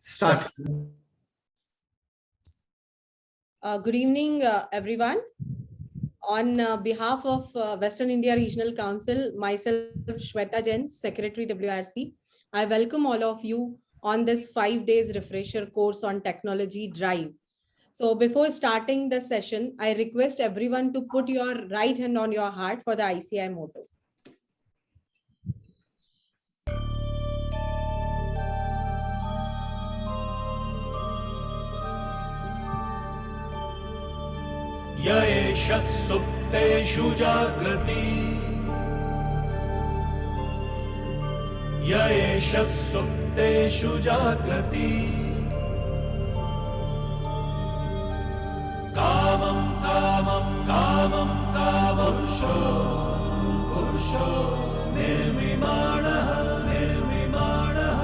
Start. Good evening, everyone. On behalf of Western India Regional Council, myself, Shweta Jain, Secretary WRC, I welcome all of you on this 5 days refresher course on technology drive. So before starting the session, I request everyone to put your right hand on your heart for the ICI motto. येष सुप्तेषु जागृति येष सुप्तेषु जागृति कामं कामं कामं कामपुरुषो पुरुषो निर्मिमाणः निर्मिमाणः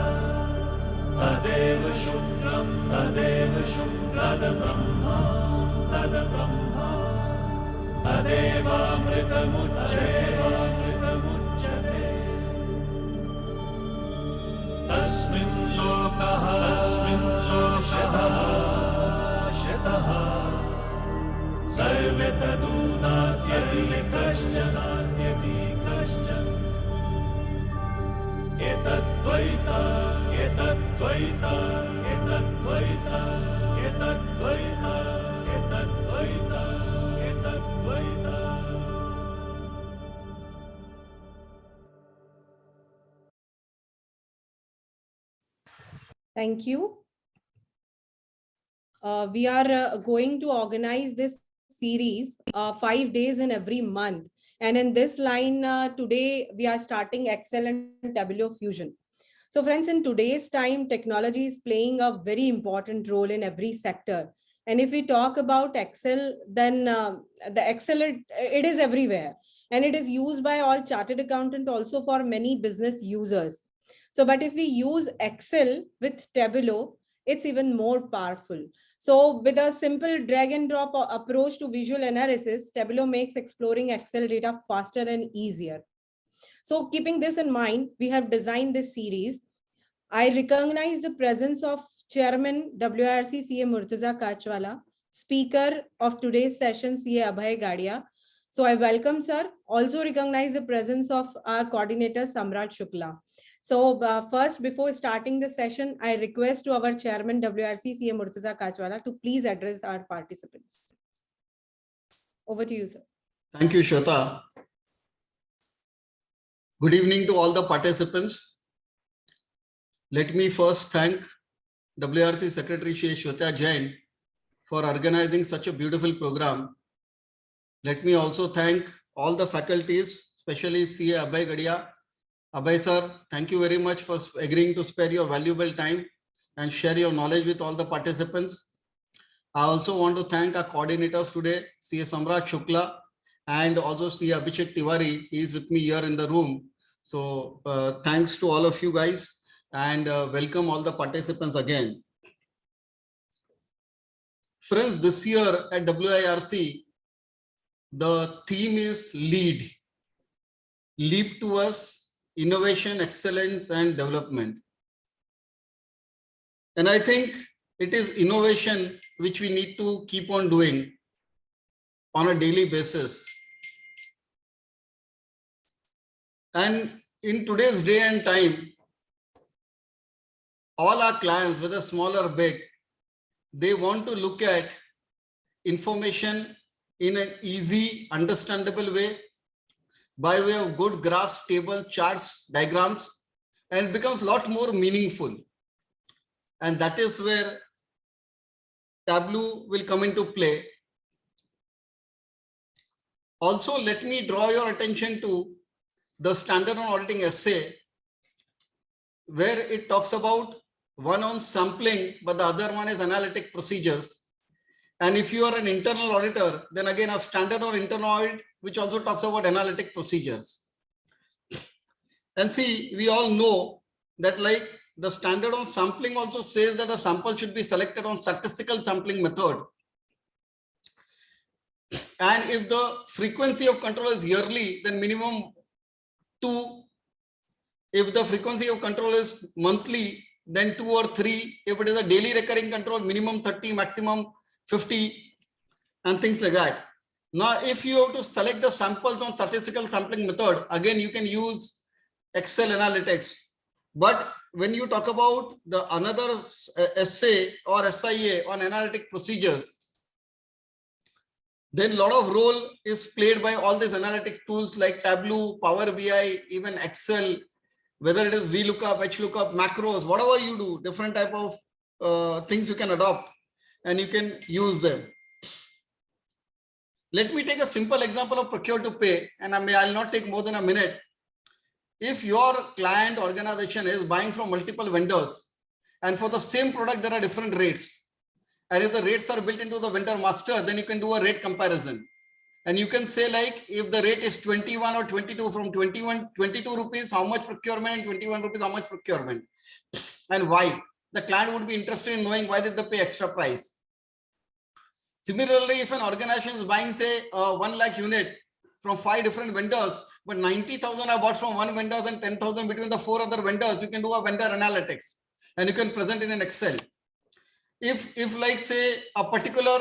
तदेव शुक्रं तद्ब्रह्मा तद्ब्रह्मा तदेवामृतमुच्यते तस्मिन् लोकः शतः सर्वे तदूनात्यपि कश्चन एतद्द्वैता एतद्द्वैता एतद्द्वैता एतद्द्वैता एतद्द्वैता एतद्द्वैता. Thank you. We are going to organize this series 5 days in every month. And in this line, today we are starting Excel and Tableau fusion. So friends, in today's time, technology is playing a very important role in every sector. And if we talk about Excel, then the Excel, it is everywhere. And it is used by all chartered accountant, also for many business users. So, but if we use Excel with Tableau, it's even more powerful. So with a simple drag and drop approach to visual analysis, Tableau makes exploring Excel data faster and easier. So keeping this in mind, we have designed this series. I recognize the presence of Chairman WRC CA Murtaza Kachwala, Speaker of today's session CA Abhay Gadiya. So I welcome sir. Also recognize the presence of our coordinator Samrat Shukla. So first, before starting the session, I request to our Chairman WRC CA Murtaza Kachwala to please address our participants. Over to you, sir. Thank you, Shweta. Good evening to all the participants. Let me first thank WRC Secretary Shweta Jain for organizing such a beautiful program. Let me also thank all the faculties, especially CA Abhay Gadiya. Abhay sir, thank you very much for agreeing to spare your valuable time and share your knowledge with all the participants. I also want to thank our coordinators today, CA Samrat Shukla and also CA Abhishek Tiwari. He is with me here in the room. So thanks to all of you guys and welcome all the participants again. Friends, this year at WIRC, the theme is LEAD. Leap towards innovation, excellence, and development. And I think it is innovation which we need to keep on doing on a daily basis. And in today's day and time, all our clients, whether small or big, they want to look at information in an easy, understandable way, by way of good graphs, table, charts, diagrams, and it becomes a lot more meaningful. And that is where Tableau will come into play. Also, let me draw your attention to the standard on auditing essay, where it talks about one on sampling, but the other one is analytic procedures. And if you are an internal auditor, then again a standard on internal audit, which also talks about analytic procedures. And see, we all know that like the standard on sampling also says that a sample should be selected on statistical sampling method. And if the frequency of control is yearly, then minimum 2. If the frequency of control is monthly, then 2 or 3. If it is a daily recurring control, minimum 30, maximum 50, and things like that. Now, if you have to select the samples on statistical sampling method, again, you can use Excel analytics. But when you talk about the another essay or SIA on analytic procedures, then a lot of role is played by all these analytic tools like Tableau, Power BI, even Excel, whether it is VLOOKUP, HLOOKUP, macros, whatever you do, different type of things you can adopt and you can use them. Let me take a simple example of procure to pay, and I'll not take more than a minute. If your client organization is buying from multiple vendors and for the same product, there are different rates. And if the rates are built into the vendor master, then you can do a rate comparison. And you can say like, if the rate is 21 or 22, from 22 rupees, how much procurement, and 21 rupees, how much procurement, and why. The client would be interested in knowing why did they pay extra price. Similarly, if an organization is buying, say, 1 lakh unit from 5 different vendors, but 90,000 are bought from one vendor and 10,000 between the 4 other vendors, you can do a vendor analytics and you can present it in Excel. If like say a particular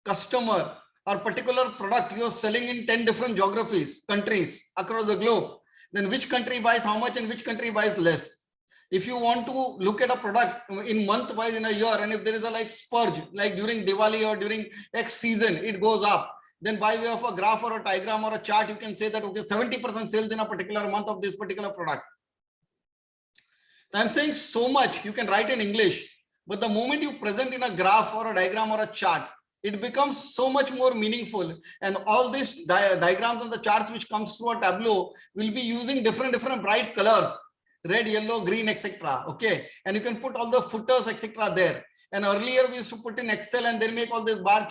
customer or particular product you are selling in 10 different geographies, countries across the globe, then which country buys how much and which country buys less? If you want to look at a product in month wise in a year, and if there is a like spurge, like during Diwali or during X season, it goes up, then by way of a graph or a diagram or a chart, you can say that, okay, 70% sales in a particular month of this particular product. I'm saying so much you can write in English, but the moment you present in a graph or a diagram or a chart, it becomes so much more meaningful. And all these diagrams and the charts which comes through a Tableau will be using different bright colors, red, yellow, green, etc. Okay, and you can put all the footers, etc. there. And earlier we used to put in Excel and then make all these bar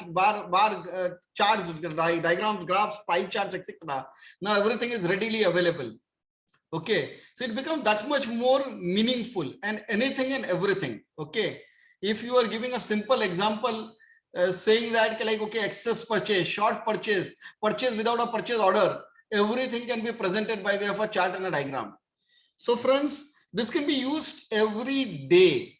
charts, diagrams, graphs, pie charts, etc. Now everything is readily available. Okay, so it becomes that much more meaningful, and anything and everything. Okay, if you are giving a simple example, saying that like, okay, excess purchase, short purchase, purchase without a purchase order, everything can be presented by way of a chart and a diagram. So friends, this can be used every day.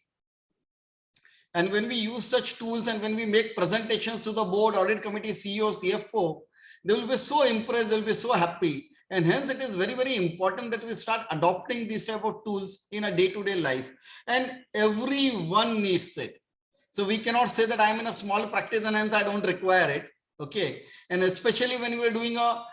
And when we use such tools and when we make presentations to the board, audit committee, CEO, CFO, they will be so impressed, they will be so happy. And hence it is very important that we start adopting these type of tools in a day-to-day life. And everyone needs it. So we cannot say that I'm in a small practice and hence I don't require it. Okay. And especially when we are doing a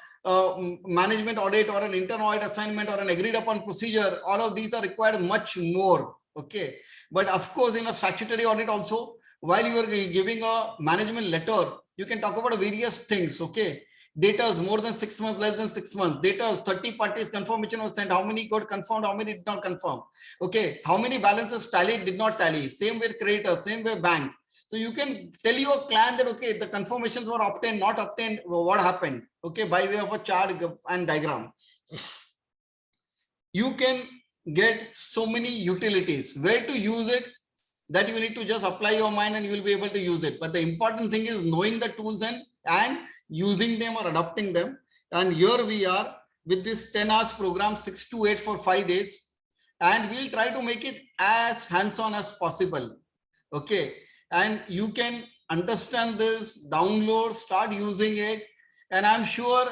management audit or an internal audit assignment or an agreed upon procedure, all of these are required much more. Okay. But of course, in a statutory audit also, while you are giving a management letter, you can talk about various things. Okay. Data is more than 6 months, less than 6 months. Data is 30 parties, confirmation was sent. How many got confirmed? How many did not confirm? Okay. How many balances tallied, did not tally? Same with creditors, same with bank. So you can tell your client that, okay, the confirmations were obtained, not obtained, what happened? Okay. By way of a chart and diagram. You can get so many utilities. Where to use it, that you need to just apply your mind and you will be able to use it. But the important thing is knowing the tools and using them or adopting them. And here we are with this 10 hours program, 6 to 8 for 5 days. And we'll try to make it as hands-on as possible. Okay. And you can understand this, download, start using it. And I'm sure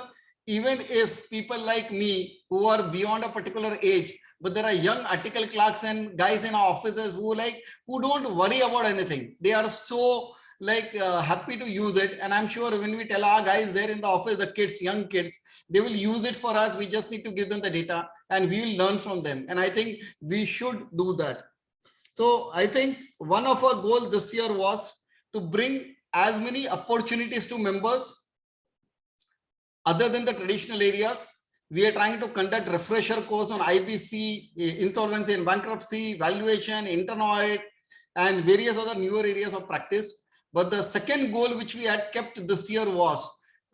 even if people like me who are beyond a particular age, but there are young article clerks and guys in our offices who don't worry about anything. They are so happy to use it. And I'm sure when we tell our guys there in the office, the kids, young kids, they will use it for us. We just need to give them the data and we will learn from them. And I think we should do that. So I think one of our goals this year was to bring as many opportunities to members other than the traditional areas. We are trying to conduct refresher course on IBC, insolvency and bankruptcy, valuation, internal audit, and various other newer areas of practice. But the second goal which we had kept this year was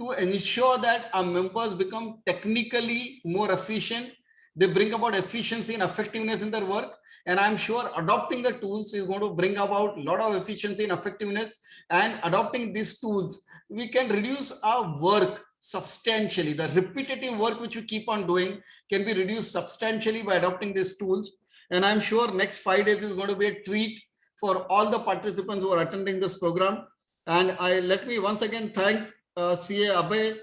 to ensure that our members become technically more efficient. They bring about efficiency and effectiveness in their work. And I'm sure adopting the tools is going to bring about a lot of efficiency and effectiveness. And adopting these tools, we can reduce our work substantially. The repetitive work which we keep on doing can be reduced substantially by adopting these tools. And I'm sure next 5 days is going to be a treat for all the participants who are attending this program. And let me once again thank CA Abhay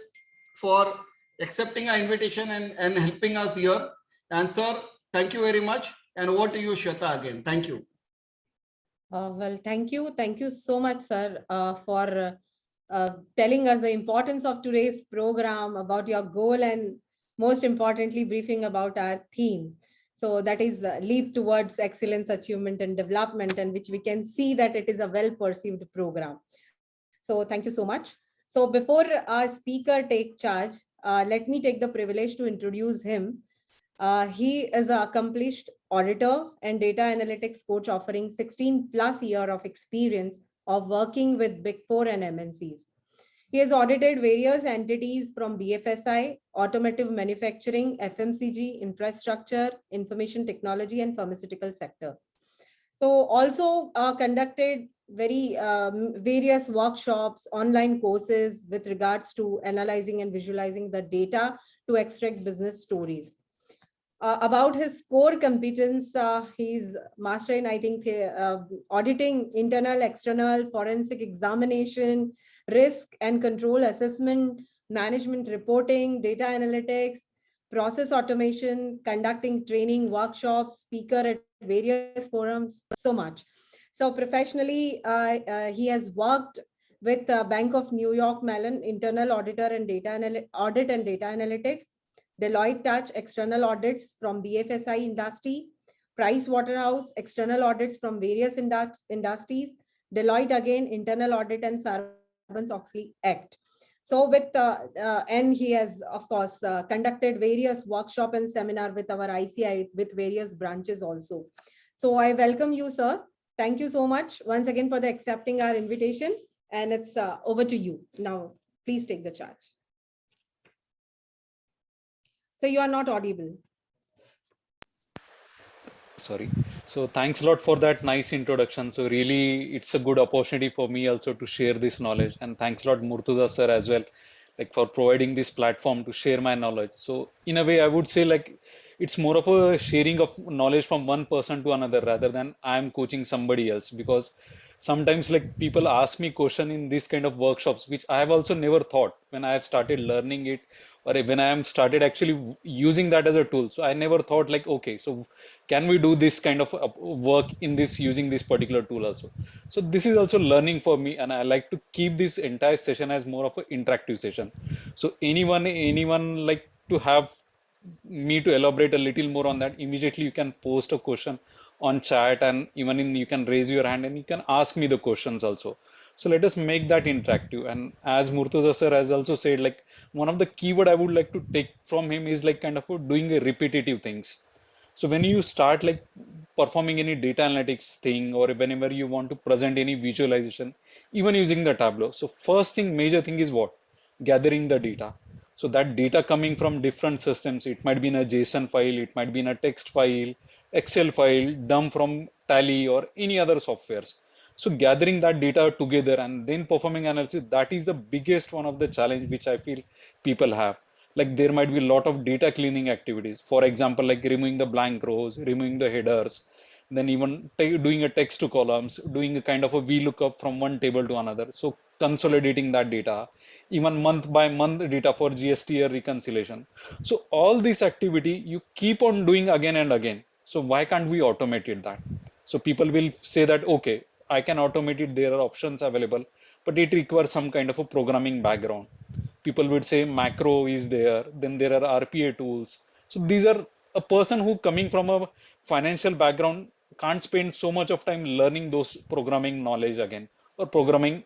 for accepting our invitation and helping us here. And sir, thank you very much. And over to you, Shweta, again. Thank you. Well, thank you. Thank you so much, sir, for telling us the importance of today's program, about your goal, and most importantly, briefing about our theme. So that is Leap Towards Excellence, Achievement and Development, and which we can see that it is a well-perceived program. So thank you so much. So before our speaker take charge, let me take the privilege to introduce him. He is an accomplished auditor and data analytics coach offering 16 plus year of experience of working with Big Four and MNCs. He has audited various entities from BFSI, automotive manufacturing, FMCG, infrastructure, information technology, and pharmaceutical sector. So also conducted various workshops, online courses with regards to analyzing and visualizing the data to extract business stories. About his core competence, he's master in, I think, auditing, internal, external, forensic examination, risk and control assessment, management reporting, data analytics, process automation, conducting training, workshops, speaker at various forums, so much. So professionally, he has worked with Bank of New York Mellon, internal auditor and audit and data analytics, Deloitte Touch, external audits from BFSI industry, Price Waterhouse, external audits from various industries, Deloitte again, internal audit and Sarbanes-Oxley Act. So with, and he has, of course, conducted various workshop and seminar with our ICI with various branches also. So I welcome you, sir. Thank you so much once again for accepting our invitation. And it's over to you. Now, please take the charge. So you are not audible. Sorry. So thanks a lot for that nice introduction. So really, it's a good opportunity for me also to share this knowledge. And thanks a lot, Murtuza sir, as well, like for providing this platform to share my knowledge. So in a way, I would say like it's more of a sharing of knowledge from one person to another rather than I'm coaching somebody else. Because sometimes like people ask me question in this kind of workshops, which I have also never thought when I have started learning it, or when I am started actually using that as a tool. So I never thought like, okay, so can we do this kind of work in this using this particular tool also? So this is also learning for me, and I like to keep this entire session as more of an interactive session. So anyone like to have me to elaborate a little more on that, immediately you can post a question on chat, and even you can raise your hand and you can ask me the questions also. So let us make that interactive. And as Murtuza sir has also said, like one of the keyword I would like to take from him is like kind of doing a repetitive things. So when you start like performing any data analytics thing, or whenever you want to present any visualization, even using the Tableau. So first thing, major thing is what? Gathering the data. So that data coming from different systems, it might be in a JSON file, it might be in a text file, Excel file, dump from Tally or any other softwares. So gathering that data together and then performing analysis, that is the biggest one of the challenge which I feel people have. Like there might be a lot of data cleaning activities. For example, like removing the blank rows, removing the headers, then even doing a text to columns, doing a kind of a VLOOKUP from one table to another. So consolidating that data, even month by month data for GST year reconciliation. So all this activity you keep on doing again and again. So why can't we automate it that? So people will say that, okay, I can automate it. There are options available, but it requires some kind of a programming background. People would say macro is there, then there are RPA tools. So these are a person who coming from a financial background can't spend so much of time learning those programming knowledge again, or programming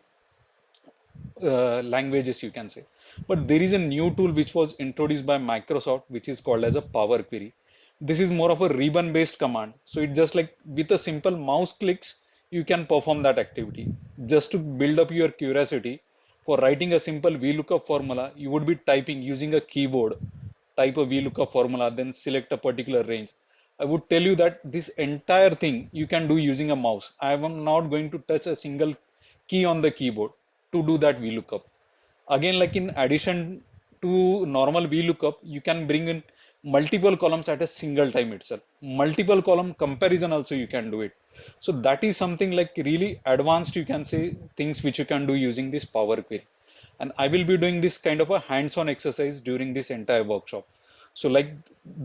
languages you can say. But there is a new tool which was introduced by Microsoft, which is called as a Power Query. This is more of a ribbon based command. So it just like with a simple mouse clicks, you can perform that activity. Just to build up your curiosity, for writing a simple VLOOKUP formula, you would be typing using a keyboard, type a VLOOKUP formula, then select a particular range. I would tell you that this entire thing you can do using a mouse. I am not going to touch a single key on the keyboard to do that VLOOKUP. Again, like in addition to normal VLOOKUP, you can bring in multiple columns at a single time itself. Multiple column comparison also you can do it. So that is something like really advanced, you can say, things which you can do using this Power Query. And I will be doing this kind of a hands-on exercise during this entire workshop. So like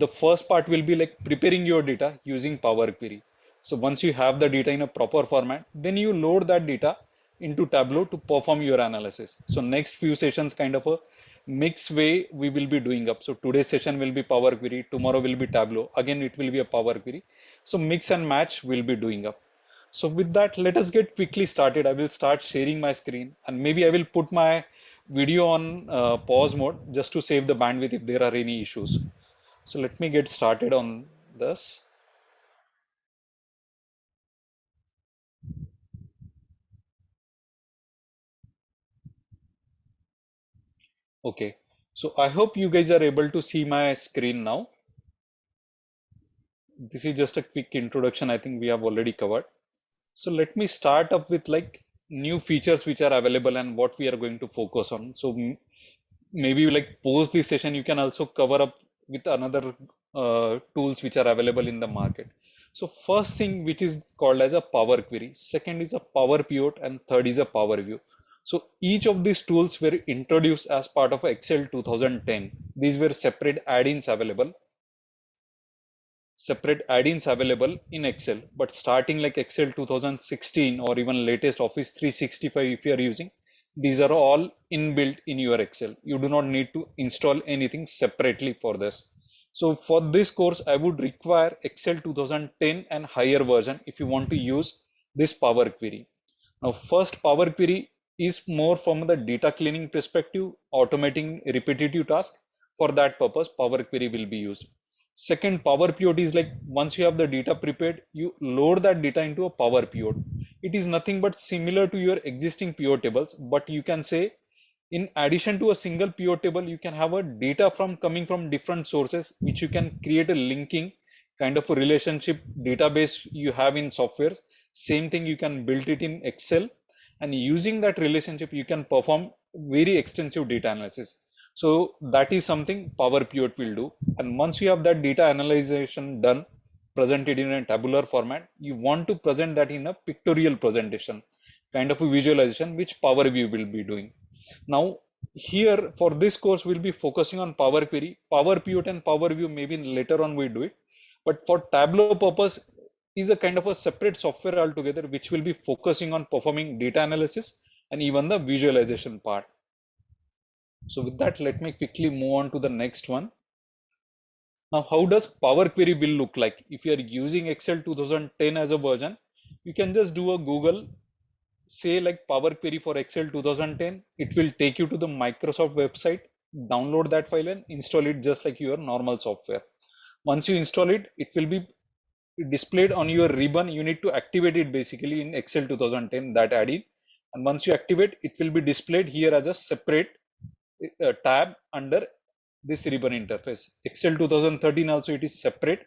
the first part will be like preparing your data using Power Query. So once you have the data in a proper format, then you load that data into Tableau to perform your analysis. So next few sessions kind of a mixed way we will be doing up. So today's session will be Power Query, tomorrow will be Tableau, again it will be a Power Query. So mix and match will be doing up. So with that, let us get quickly started. I will start sharing my screen, and maybe I will put my video on pause mode just to save the bandwidth if there are any issues. So let me get started on this. Okay, so I hope you guys are able to see my screen now. This is just a quick introduction. I think we have already covered. So let me start up with like new features which are available and what we are going to focus on. So maybe like post this session, you can also cover up with another tools which are available in the market. So first thing which is called as a Power Query, second is a Power Pivot, and third is a Power View. So each of these tools were introduced as part of Excel 2010. These were separate add-ins available in Excel, but starting like Excel 2016 or even latest Office 365 if you are using, these are all inbuilt in your Excel. You do not need to install anything separately for this. So for this course, I would require Excel 2010 and higher version if you want to use this Power Query. Now, first Power Query is more from the data cleaning perspective, automating repetitive tasks. For that purpose, Power Query will be used. Second, Power Pivot is like once you have the data prepared, you load that data into a Power Pivot. It is nothing but similar to your existing pivot tables, but you can say in addition to a single pivot table, you can have a data from coming from different sources, which you can create a linking kind of a relationship database you have in software. Same thing, you can build it in Excel, and using that relationship, you can perform very extensive data analysis. So that is something Power Pivot will do. And once you have that data analyzation done, presented in a tabular format, you want to present that in a pictorial presentation, kind of a visualization, which Power View will be doing. Now, here for this course, we'll be focusing on Power Query, Power Pivot and Power View. Maybe later on we do it. But for Tableau purpose, is a kind of a separate software altogether, which will be focusing on performing data analysis and even the visualization part. So with that, let me quickly move on to the next one. Now, how does Power Query will look like? If you are using Excel 2010 as a version, you can just do a Google, say like Power Query for Excel 2010. It will take you to the Microsoft website, download that file and install it just like your normal software. Once you install it, it will be displayed on your ribbon. You need to activate it basically in Excel 2010, that add-in. And once you activate, it will be displayed here as a separate tab under this ribbon interface. Excel 2013 also it is separate.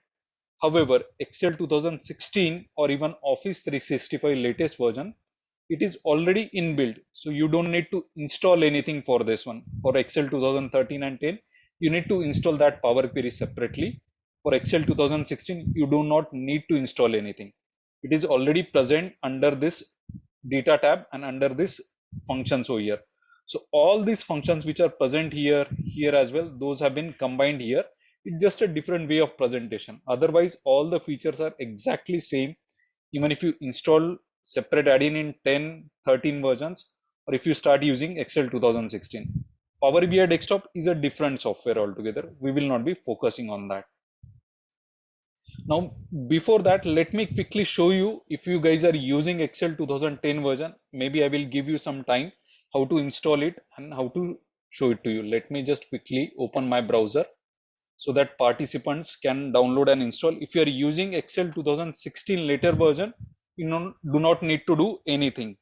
However, Excel 2016 or even Office 365 latest version, it is already inbuilt. So you don't need to install anything for this one. For Excel 2013 and 10, you need to install that Power Query separately. For Excel 2016, you do not need to install anything. It is already present under this data tab and under this functions over here. So all these functions which are present here as well, those have been combined here. It's just a different way of presentation. Otherwise, all the features are exactly same. Even if you install separate add-in in 10, 13 versions, or if you start using Excel 2016. Power BI Desktop is a different software altogether. We will not be focusing on that. Now, before that, let me quickly show you, if you guys are using Excel 2010 version, maybe I will give you some time how to install it and how to show it to you. Let me just quickly open my browser so that participants can download and install. If you are using Excel 2016 later version, you do not need to do anything.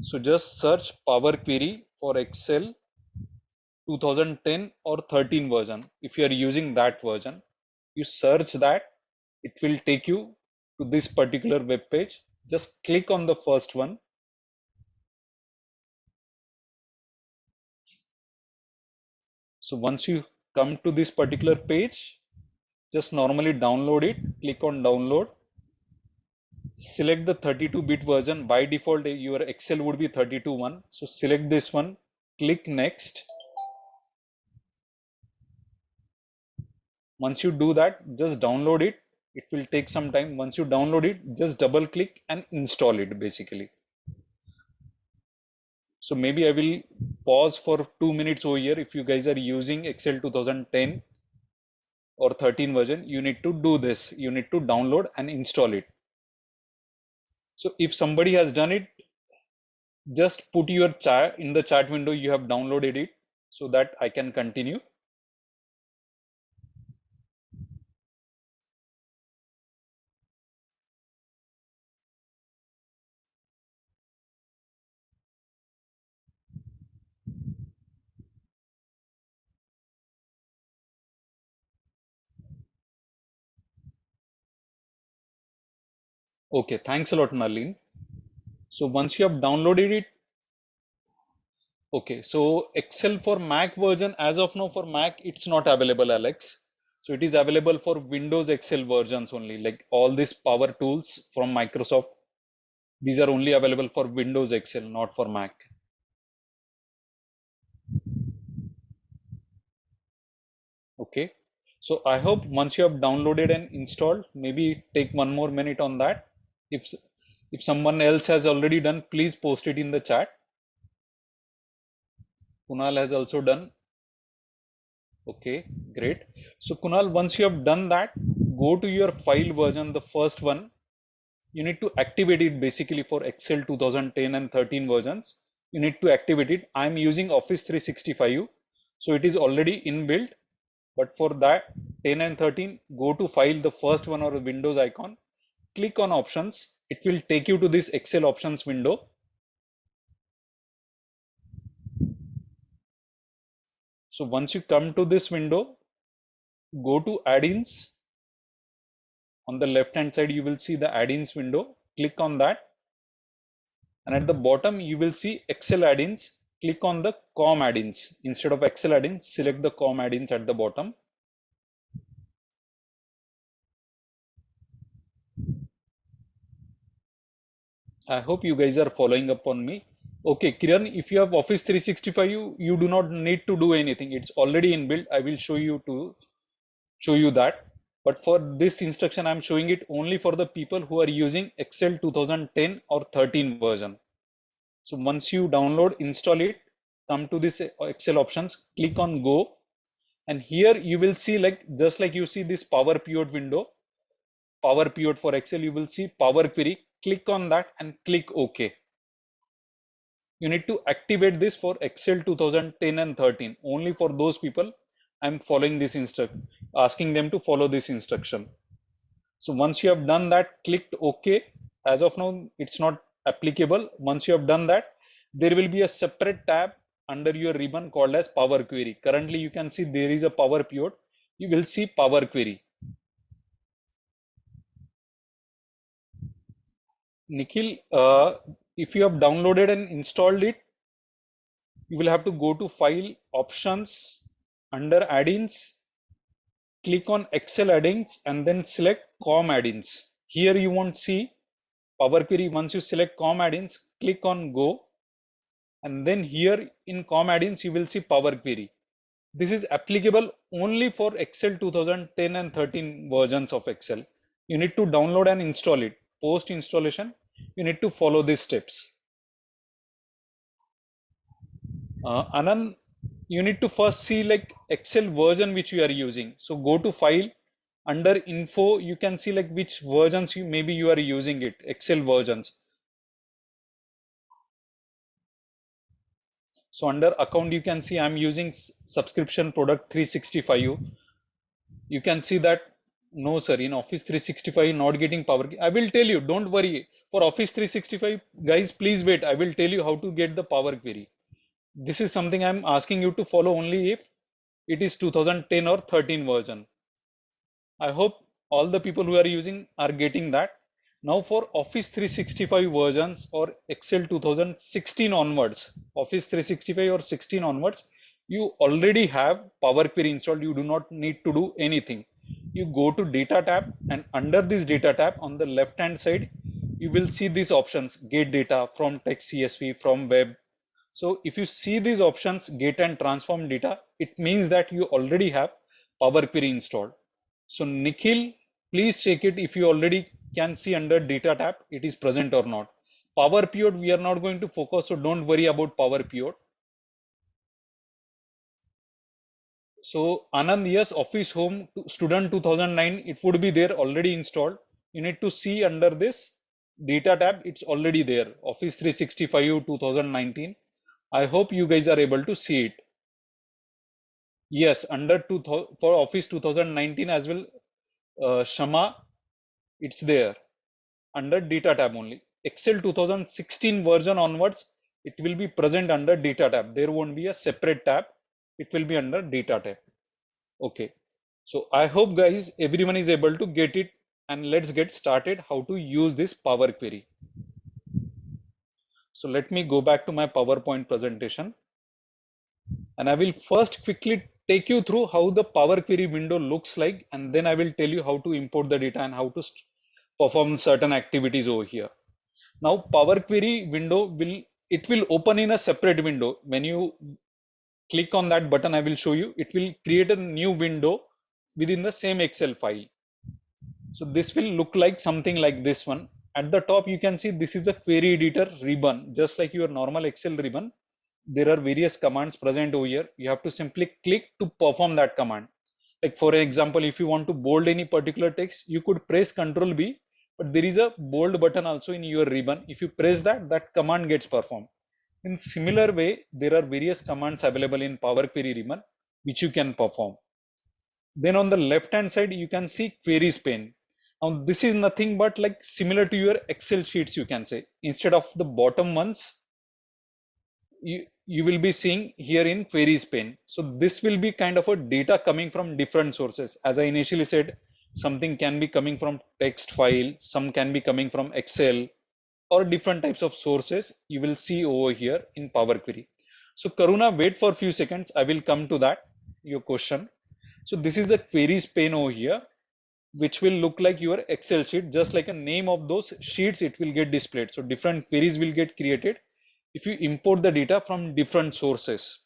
So just search Power Query for Excel 2010 or 13 version. If you are using that version, you search that, it will take you to this particular web page. Just click on the first one. So once you come to this particular page, just normally download it, click on download, select the 32-bit version. By default, your Excel would be 32.1. So select this one, click next. Once you do that, just download it. It will take some time. Once you download it, just double click and install it basically. So maybe I will pause for 2 minutes over here. If you guys are using Excel 2010 or 13 version, you need to do this. You need to download and install it. So if somebody has done it, just put your chat in the chat window, you have downloaded it, so that I can continue. Okay, thanks a lot, Nalin. So once you have downloaded it, okay, so Excel for Mac version, as of now for Mac, it's not available, Alex. So it is available for Windows Excel versions only, like all these power tools from Microsoft. These are only available for Windows Excel, not for Mac. Okay, so I hope once you have downloaded and installed, maybe take 1 more minute on that. If someone else has already done, please post it in the chat. Kunal has also done. Okay, great. So Kunal, once you have done that, go to your file version, the first one. You need to activate it basically for Excel 2010 and 13 versions. You need to activate it. I'm using Office 365, so it is already inbuilt. But for that 10 and 13, go to file, the first one or Windows icon, click on options. It will take you to this Excel options window. So once you come to this window, go to add-ins. On the left hand side, you will see the add-ins window. Click on that. And at the bottom, you will see Excel add-ins. Click on the COM add-ins. Instead of Excel add-ins, select the COM add-ins at the bottom. I hope you guys are following up on me. Okay, Kiran, if you have Office 365, you do not need to do anything. It's already inbuilt. I will show you that. But for this instruction, I'm showing it only for the people who are using Excel 2010 or 13 version. So once you download, install it, come to this Excel options, click on Go. And here you will see, like just like you see this Power Pivot window, Power Pivot for Excel, you will see Power Query. Click on that and click OK. You need to activate this for Excel 2010 and 13. Only for those people, I'm following this instruction, asking them to follow this instruction. So once you have done that, clicked OK. As of now, it's not applicable. Once you have done that, there will be a separate tab under your ribbon called as Power Query. Currently, you can see there is a Power Pivot. You will see Power Query. Nikhil, if you have downloaded and installed it, you will have to go to File, Options, under Add-ins, click on Excel Add-ins and then select COM Add-ins. Here you won't see Power Query. Once you select COM Add-ins, click on Go. And then here in COM Add-ins, you will see Power Query. This is applicable only for Excel 2010 and 13 versions of Excel. You need to download and install it. Post installation, you need to follow these steps. Anand, you need to first see like Excel version which you are using. So go to File, under Info, you can see like which versions maybe you are using it, Excel versions. So under Account, you can see I'm using Subscription Product 365. You can see that no sir, in Office 365 not getting Power Query. I will tell you, don't worry. For Office 365, guys, please wait. I will tell you how to get the Power Query. This is something I'm asking you to follow only if it is 2010 or 13 version. I hope all the people who are using are getting that. Now for Office 365 versions or Excel 2016 onwards, Office 365 or 16 onwards, you already have Power Query installed. You do not need to do anything. You go to Data tab, and under this Data tab on the left hand side, you will see these options: get data from text CSV, from web. So if you see these options, get and transform data, it means that you already have Power Query installed. So Nikhil, please check it if you already can see under Data tab, it is present or not. Power Pivot, we are not going to focus, so don't worry about Power Pivot. So Anand, yes, Office Home Student 2009, it would be there already installed. You need to see under this Data tab, it's already there. Office 365 2019. I hope you guys are able to see it. Yes, under for Office 2019 as well, Shama, it's there under Data tab only. Excel 2016 version onwards, it will be present under Data tab. There won't be a separate tab. It will be under Data tab. Okay. So I hope guys, everyone is able to get it, and let's get started how to use this Power Query. So let me go back to my PowerPoint presentation, and I will first quickly take you through how the Power Query window looks like, and then I will tell you how to import the data and how to perform certain activities over here. Now Power Query window will open in a separate window. When you click on that button, I will show you, it will create a new window within the same Excel file. So this will look like something like this one. At the top, you can see this is the query editor ribbon. Just like your normal Excel ribbon, there are various commands present over here. You have to simply click to perform that command. Like for example, if you want to bold any particular text, you could press Ctrl B, but there is a bold button also in your ribbon. If you press that, that command gets performed. In similar way, there are various commands available in Power Query ribbon, which you can perform. Then on the left hand side, you can see queries pane. Now this is nothing but like similar to your Excel sheets, you can say. Instead of the bottom ones, you will be seeing here in queries pane. So this will be kind of a data coming from different sources. As I initially said, something can be coming from text file, some can be coming from Excel, or different types of sources you will see over here in Power Query. So Karuna, wait for a few seconds. I will come to that, your question. So this is a queries pane over here, which will look like your Excel sheet. Just like a name of those sheets, it will get displayed. So different queries will get created if you import the data from different sources.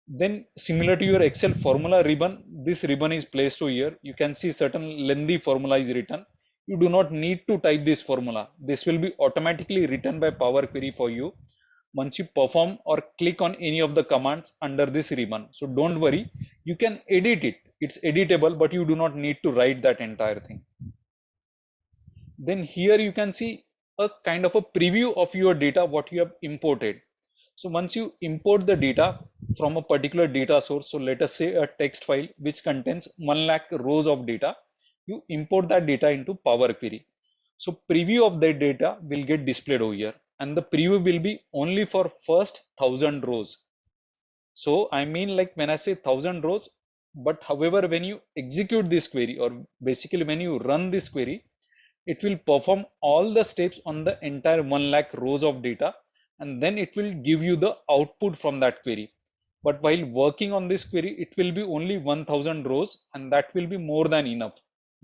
Then similar to your Excel formula ribbon, this ribbon is placed over here. You can see certain lengthy formula is written. You do not need to type this formula. This will be automatically written by Power Query for you once you perform or click on any of the commands under this ribbon. So don't worry, you can edit it. It's editable, but you do not need to write that entire thing. Then here you can see a kind of a preview of your data, what you have imported. So once you import the data from a particular data source, so let us say a text file which contains 1 lakh rows of data, you import that data into Power Query. So preview of that data will get displayed over here, and the preview will be only for first 1000 rows. So I mean, like when I say 1000 rows, but however, when you execute this query, or basically when you run this query, it will perform all the steps on the entire 1 lakh rows of data, and then it will give you the output from that query. But while working on this query, it will be only 1000 rows, and that will be more than enough.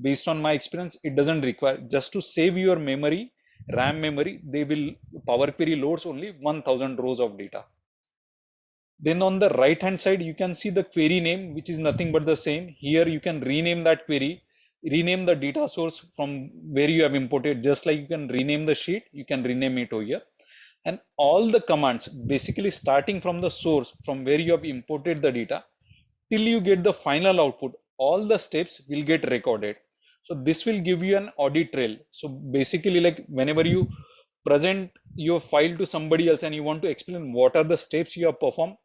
Based on my experience, it doesn't require, just to save your memory, RAM memory, Power Query loads only 1000 rows of data. Then on the right hand side, you can see the query name, which is nothing but the same. Here you can rename that query, rename the data source from where you have imported. Just like you can rename the sheet, you can rename it over here. And all the commands, basically starting from the source from where you have imported the data till you get the final output, all the steps will get recorded. So this will give you an audit trail. So basically, like whenever you present your file to somebody else and you want to explain what are the steps you have performed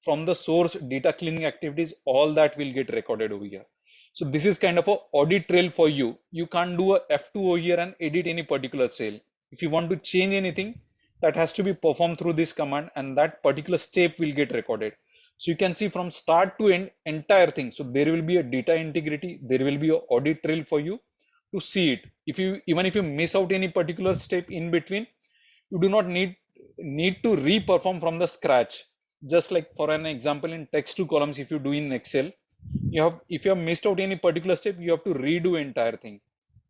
from the source data cleaning activities, all that will get recorded over here. So this is kind of a audit trail for you. You can't do a F2 over here and edit any particular cell. If you want to change anything, that has to be performed through this command, and that particular step will get recorded. So you can see from start to end, entire thing. So there will be a data integrity, there will be an audit trail for you to see it. Even if you miss out any particular step in between, you do not need to re-perform from the scratch. Just like for an example, in text to columns, if you do in Excel, if you have missed out any particular step, you have to redo entire thing.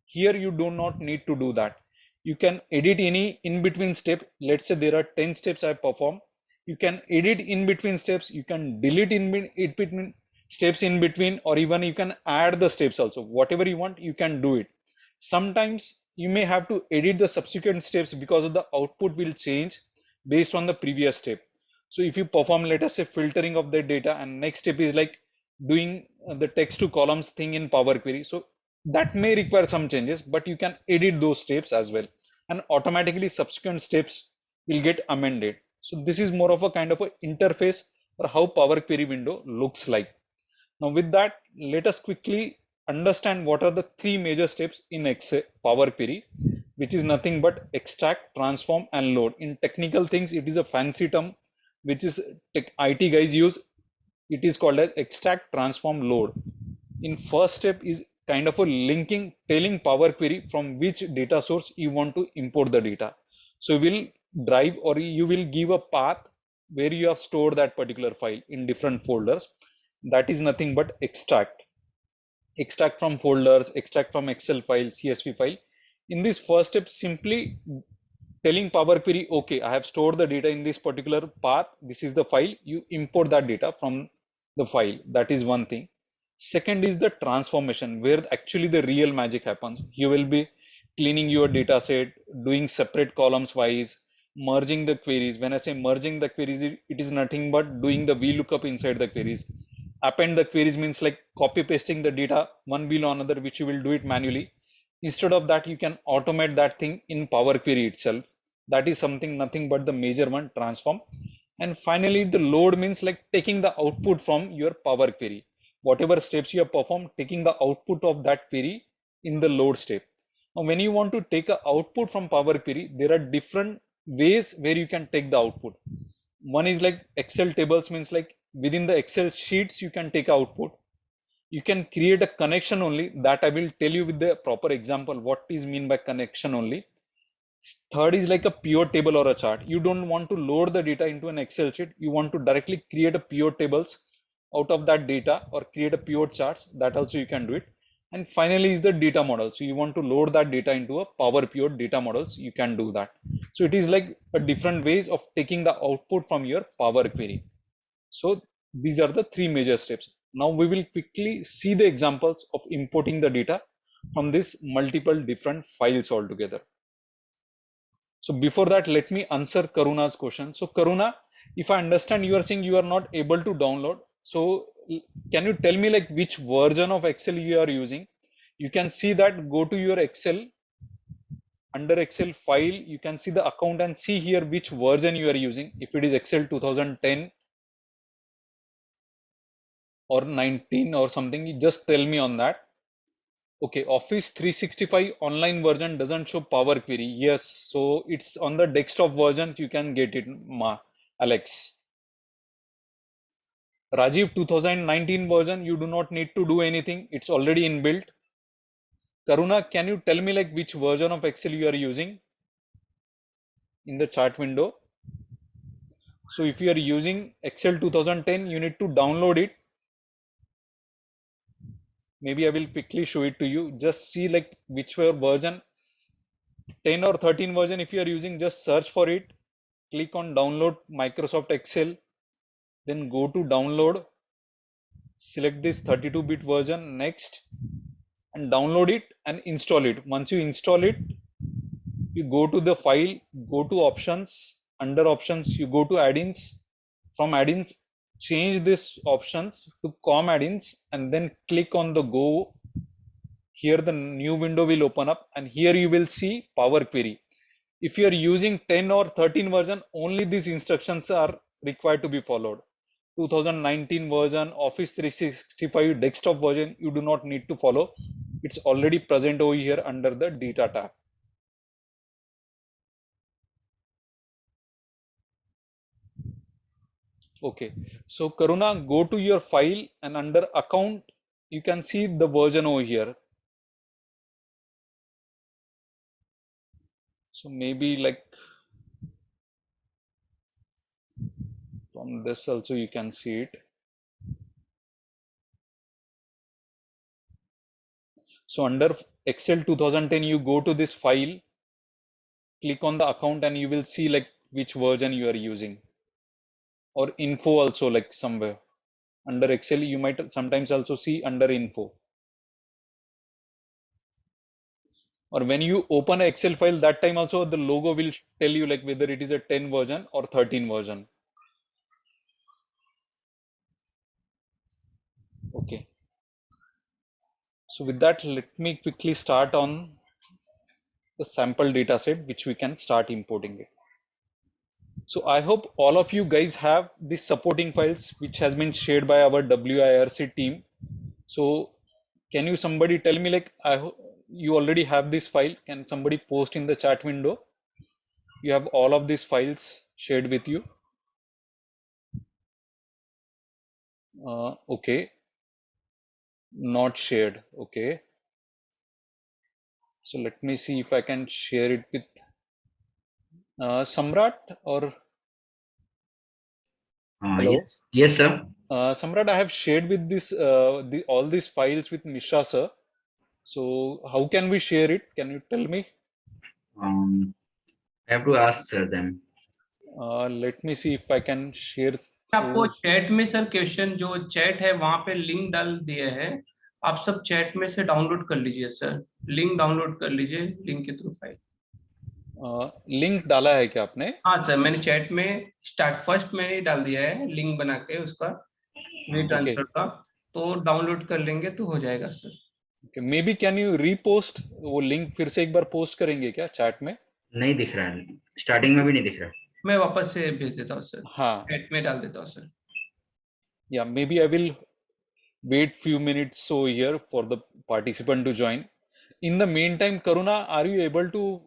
Here you do not need to do that. You can edit any in between step. Let's say there are 10 steps I perform. You can edit in between steps. You can delete in between steps in between, or even you can add the steps also. Whatever you want, you can do it. Sometimes you may have to edit the subsequent steps because of the output will change based on the previous step. So if you perform, let us say, filtering of the data, and next step is like doing the text to columns thing in Power Query. So that may require some changes, but you can edit those steps as well, and automatically subsequent steps will get amended. So this is more of a kind of a interface or how Power Query window looks like. Now with that, let us quickly understand what are the three major steps in Excel Power Query, which is nothing but extract, transform, and load. In technical things, it is a fancy term which is IT guys use. It is called as extract, transform, load. In first step is kind of a linking, telling Power Query from which data source you want to import the data. So you will drive, or you will give a path where you have stored that particular file in different folders. That is nothing but extract. Extract from folders, extract from Excel file, CSV file. In this first step, simply telling Power Query, okay, I have stored the data in this particular path. This is the file. You import that data from the file. That is one thing. Second is the transformation, where actually the real magic happens. You will be cleaning your data set, doing separate columns wise, merging the queries. When I say merging the queries, it is nothing but doing the VLOOKUP inside the queries. Append the queries means like copy pasting the data one below another, which you will do it manually. Instead of that, you can automate that thing in Power Query itself. That is something nothing but the major one, transform. And finally, the load means like taking the output from your Power Query. Whatever steps you have performed, taking the output of that query in the load step. Now, when you want to take an output from Power Query, there are different ways where you can take the output. One is like Excel tables, means like within the Excel sheets, you can take output. You can create a connection only. That I will tell you with the proper example what is mean by connection only. Third is like a pure table or a chart. You don't want to load the data into an Excel sheet. You want to directly create a pure tables out of that data, or create a pure charts. That also you can do it. And finally is the data model. So you want to load that data into a Power Pure data models. You can do that. So it is like a different ways of taking the output from your Power Query. So these are the three major steps. Now we will quickly see the examples of importing the data from this multiple different files altogether. So before that, let me answer Karuna's question. So Karuna, if I understand, you are saying you are not able to download. So can you tell me like which version of Excel you are using? You can see that, go to your Excel, under Excel file, you can see the account and see here which version you are using. If it is Excel 2010 or 19 or something, you just tell me on that. Okay, Office 365 online version doesn't show Power Query. Yes, so it's on the desktop version. You can get it, Alex. Rajiv, 2019 version, you do not need to do anything. It's already inbuilt. Karuna, can you tell me like which version of Excel you are using in the chart window? So if you are using Excel 2010, you need to download it. Maybe I will quickly show it to you. Just see like which version, 10 or 13 version. If you are using, just search for it. Click on download Microsoft Excel, then go to download, select this 32-bit version, next, and download it and install it. Once you install it, you go to the file, go to options, under options, you go to add-ins. From add-ins, change this options to com add-ins, and then click on the go. Here the new window will open up, and here you will see Power Query. If you are using 10 or 13 version, only these instructions are required to be followed. 2019 version, Office 365 desktop version, you do not need to follow. It's already present over here under the data tab. Okay, so Karuna, go to your file and under account, you can see the version over here. So maybe like From this also you can see it. So under Excel 2010, you go to this file, click on the account, and you will see like which version you are using, or info also, like somewhere under Excel you might sometimes also see under info. Or when you open an Excel file, that time also the logo will tell you like whether it is a 10 version or 13 version. Okay. So with that, let me quickly start on the sample data set, which we can start importing it. So I hope all of you guys have these supporting files, which has been shared by our WIRC team. So can you somebody tell me, like, you already have this file? Can somebody post in the chat window? You have all of these files shared with you. Okay, not shared. Okay. So let me see if I can share it with Samrat or hello. Yes, sir. Samrat, I have shared with this all these files with Mishra sir. So how can we share it? Can you tell me? I have to ask sir then. Let me see if I can share आपको through. Chat में sir question जो chat है वहां पे link डाल दिया है, आप सब चैट में से डाउनलोड कर लीजिए सर, लिंक डाउनलोड कर लीजिए लिंक के थ्रू फाइल। लिंक डाला है क्या आपने? हाँ सर, मैंने चैट में स्टार्ट फर्स्ट मैंने ही डाल दिया है लिंक बना के उसका वी ट्रांसफर का, तो डाउनलोड कर लेंगे तो हो जाएगा sir. May be can you repost, वो लिंक फिर से एक बार पोस्ट करेंगे क्या चैट में? नहीं दिख रहा है, स्टार्टिंग में भी नहीं दिख रहा। मैं वापस से भेज देता हूँ सर, हाँ, चैट में डाल देता हूँ सर। या maybe I will wait few minutes so here for the participant to join. In the meantime, Karuna, are you able to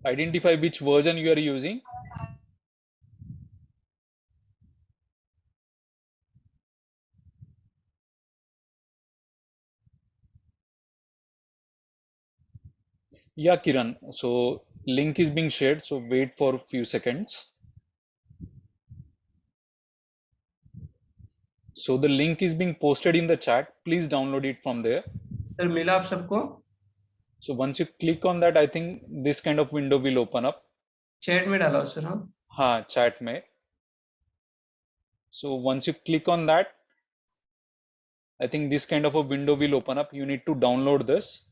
identify which version you are using? Yeah, Kiran. So link is being shared. So wait for a few seconds. So the link is being posted in the chat. Please download it from there. Sir मिला आप सबको? So once you click on that, I think this kind of window will open up. Chat में डाला हो sir? हाँ हाँ, chat में. So once you click on that, I think this kind of a window will open up. You need to download this.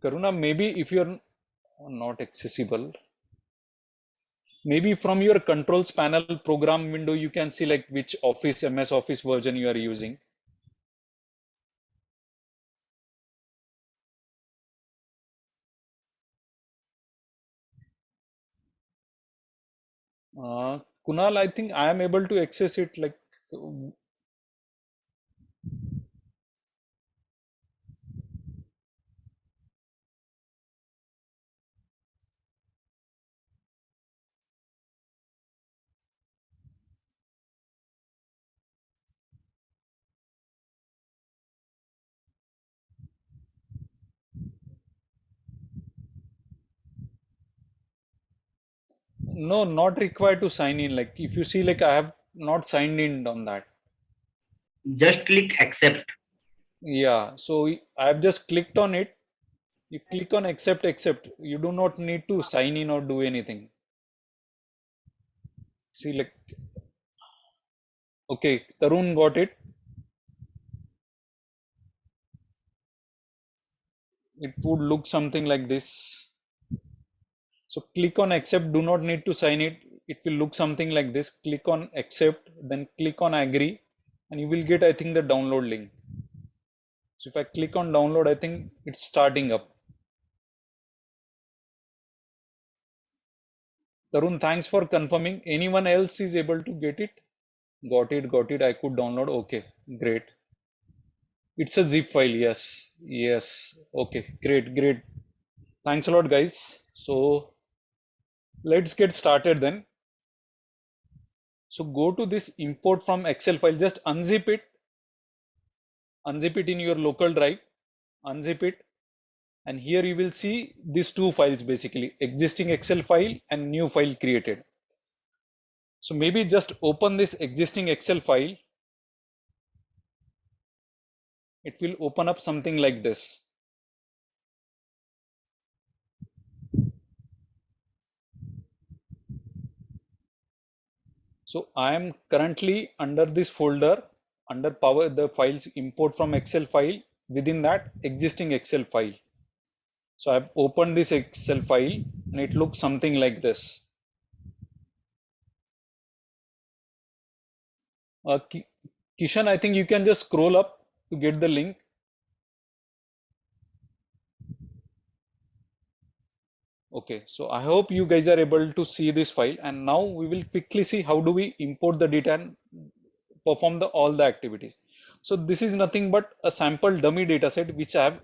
Karuna, maybe if you're not accessible, maybe from your controls panel program window, you can see like which Office, MS Office version you are using. Kunal, I think I am able to access it like no, not required to sign in. Like if you see, like I have not signed in on that. Just click accept. Yeah, so I have just clicked on it. You click on accept, accept. You do not need to sign in or do anything. See, like, okay, Tarun got it. It would look something like this. So click on accept, do not need to sign it. It will look something like this. Click on accept, then click on agree, and you will get, I think, the download link. So if I click on download, I think it's starting up. Tarun, thanks for confirming. Anyone else is able to get it? Got it, got it. I could download. Okay, great. It's a zip file. Yes, yes. Okay, great, great. Thanks a lot, guys. So let's get started then. So go to this import from Excel file, just unzip it in your local drive, unzip it. And here you will see these two files, basically existing Excel file and new file created. So maybe just open this existing Excel file. It will open up something like this. So I am currently under this folder, under the files import from Excel file, within that existing Excel file. So I've opened this Excel file and it looks something like this. Kishan, I think you can just scroll up to get the link. Okay, so I hope you guys are able to see this file, and now we will quickly see how do we import the data and perform all the activities. So this is nothing but a sample dummy data set which I have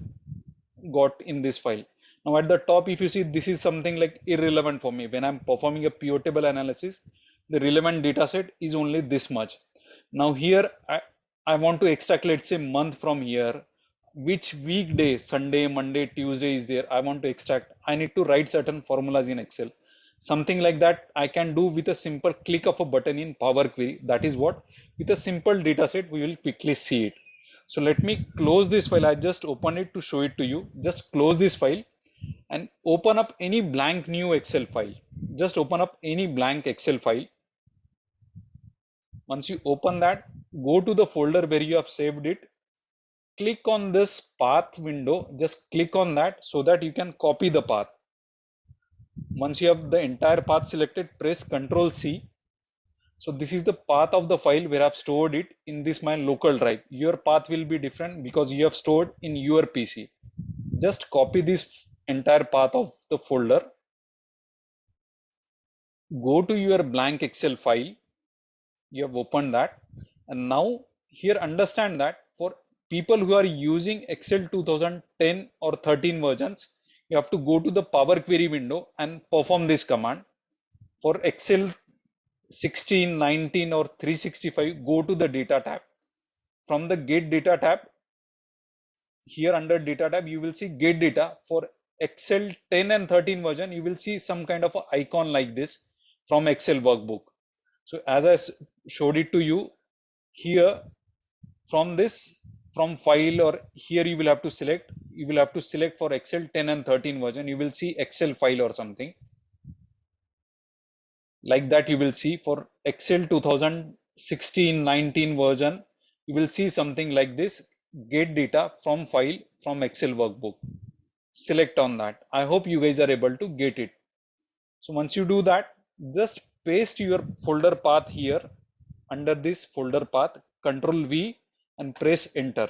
got in this file. Now at the top, if you see, this is something like irrelevant for me. When I'm performing a pivot table analysis, the relevant data set is only this much. Now here I want to extract, let's say, month from here, which weekday, Sunday, Monday, Tuesday is there, I want to extract. I need to write certain formulas in Excel. Something like that I can do with a simple click of a button in Power Query. That is what, with a simple data set, we will quickly see it. So let me close this file. I just open it to show it to you. Just close this file and open up any blank new Excel file. Just open up any blank Excel file. Once you open that, go to the folder where you have saved it. Click on this path window. Just click on that so that you can copy the path. Once you have the entire path selected, press Ctrl C. So this is the path of the file where I've stored it in this my local drive. Your path will be different because you have stored in your PC. Just copy this entire path of the folder. Go to your blank Excel file. You have opened that. And now here understand that for people who are using Excel 2010 or 13 versions, you have to go to the Power Query window and perform this command. For Excel 16, 19 or 365, go to the data tab. From the get data tab, here under data tab, you will see get data. For Excel 10 and 13 version, you will see some kind of an icon like this from Excel workbook. So as I showed it to you here, from file, or here you will have to select, for Excel 10 and 13 version, you will see Excel file or something like that. You will see for Excel 2016, 19 version, you will see something like this, get data from file from Excel workbook. Select on that. I hope you guys are able to get it. So once you do that, just paste your folder path here under this folder path, Ctrl V and press enter.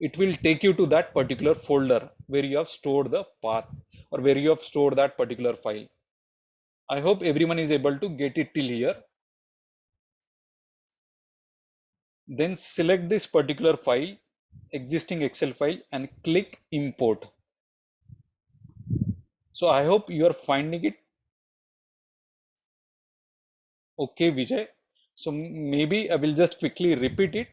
It will take you to that particular folder where you have stored the path or where you have stored that particular file. I hope everyone is able to get it till here. Then select this particular file, existing Excel file, and click import. So I hope you are finding it okay, Vijay. So maybe I will just quickly repeat it.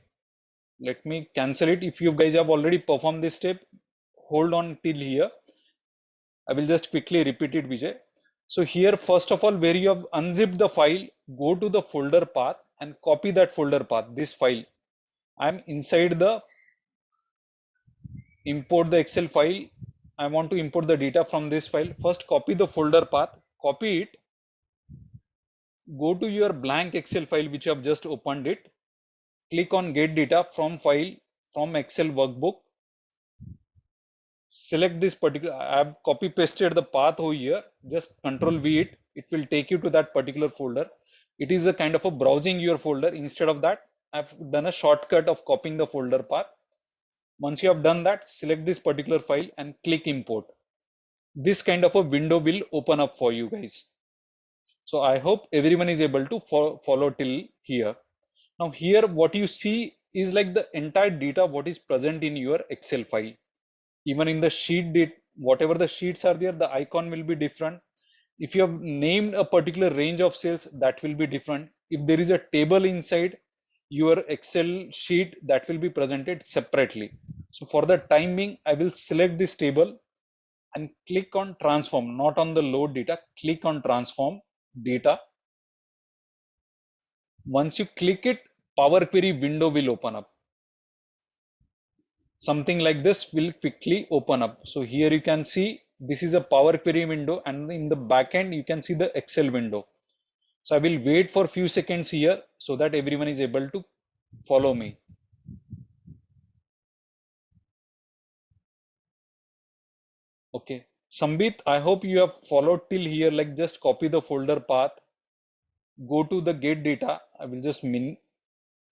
Let me cancel it. If you guys have already performed this step, hold on till here. I will just quickly repeat it, Vijay. So here, first of all, where you have unzipped the file, go to the folder path and copy that folder path, this file. I'm inside the import the Excel file. I want to import the data from this file. First, copy the folder path, copy it. Go to your blank Excel file, which you have just opened it. Click on get data from file from Excel workbook. Select this particular, I have copy pasted the path over here. Just Ctrl V it. It will take you to that particular folder. It is a kind of a browsing your folder. Instead of that, I've done a shortcut of copying the folder path. Once you have done that, select this particular file and click import. This kind of a window will open up for you guys. So I hope everyone is able to follow till here. Now here what you see is like the entire data what is present in your Excel file. Even in the sheet date, whatever the sheets are there, the icon will be different. If you have named a particular range of cells, that will be different. if there is a table inside your Excel sheet, that will be presented separately. So for the time being, I will select this table and click on transform, not on the load data, click on transform data. Once you click it, Power Query window will open up. Something like this will quickly open up. So here you can see this is a Power Query window, and in the back end you can see the Excel window. So I will wait for a few seconds here so that everyone is able to follow me. Okay, Sambit, I hope you have followed till here. Like, just copy the folder path, go to the get data. I will just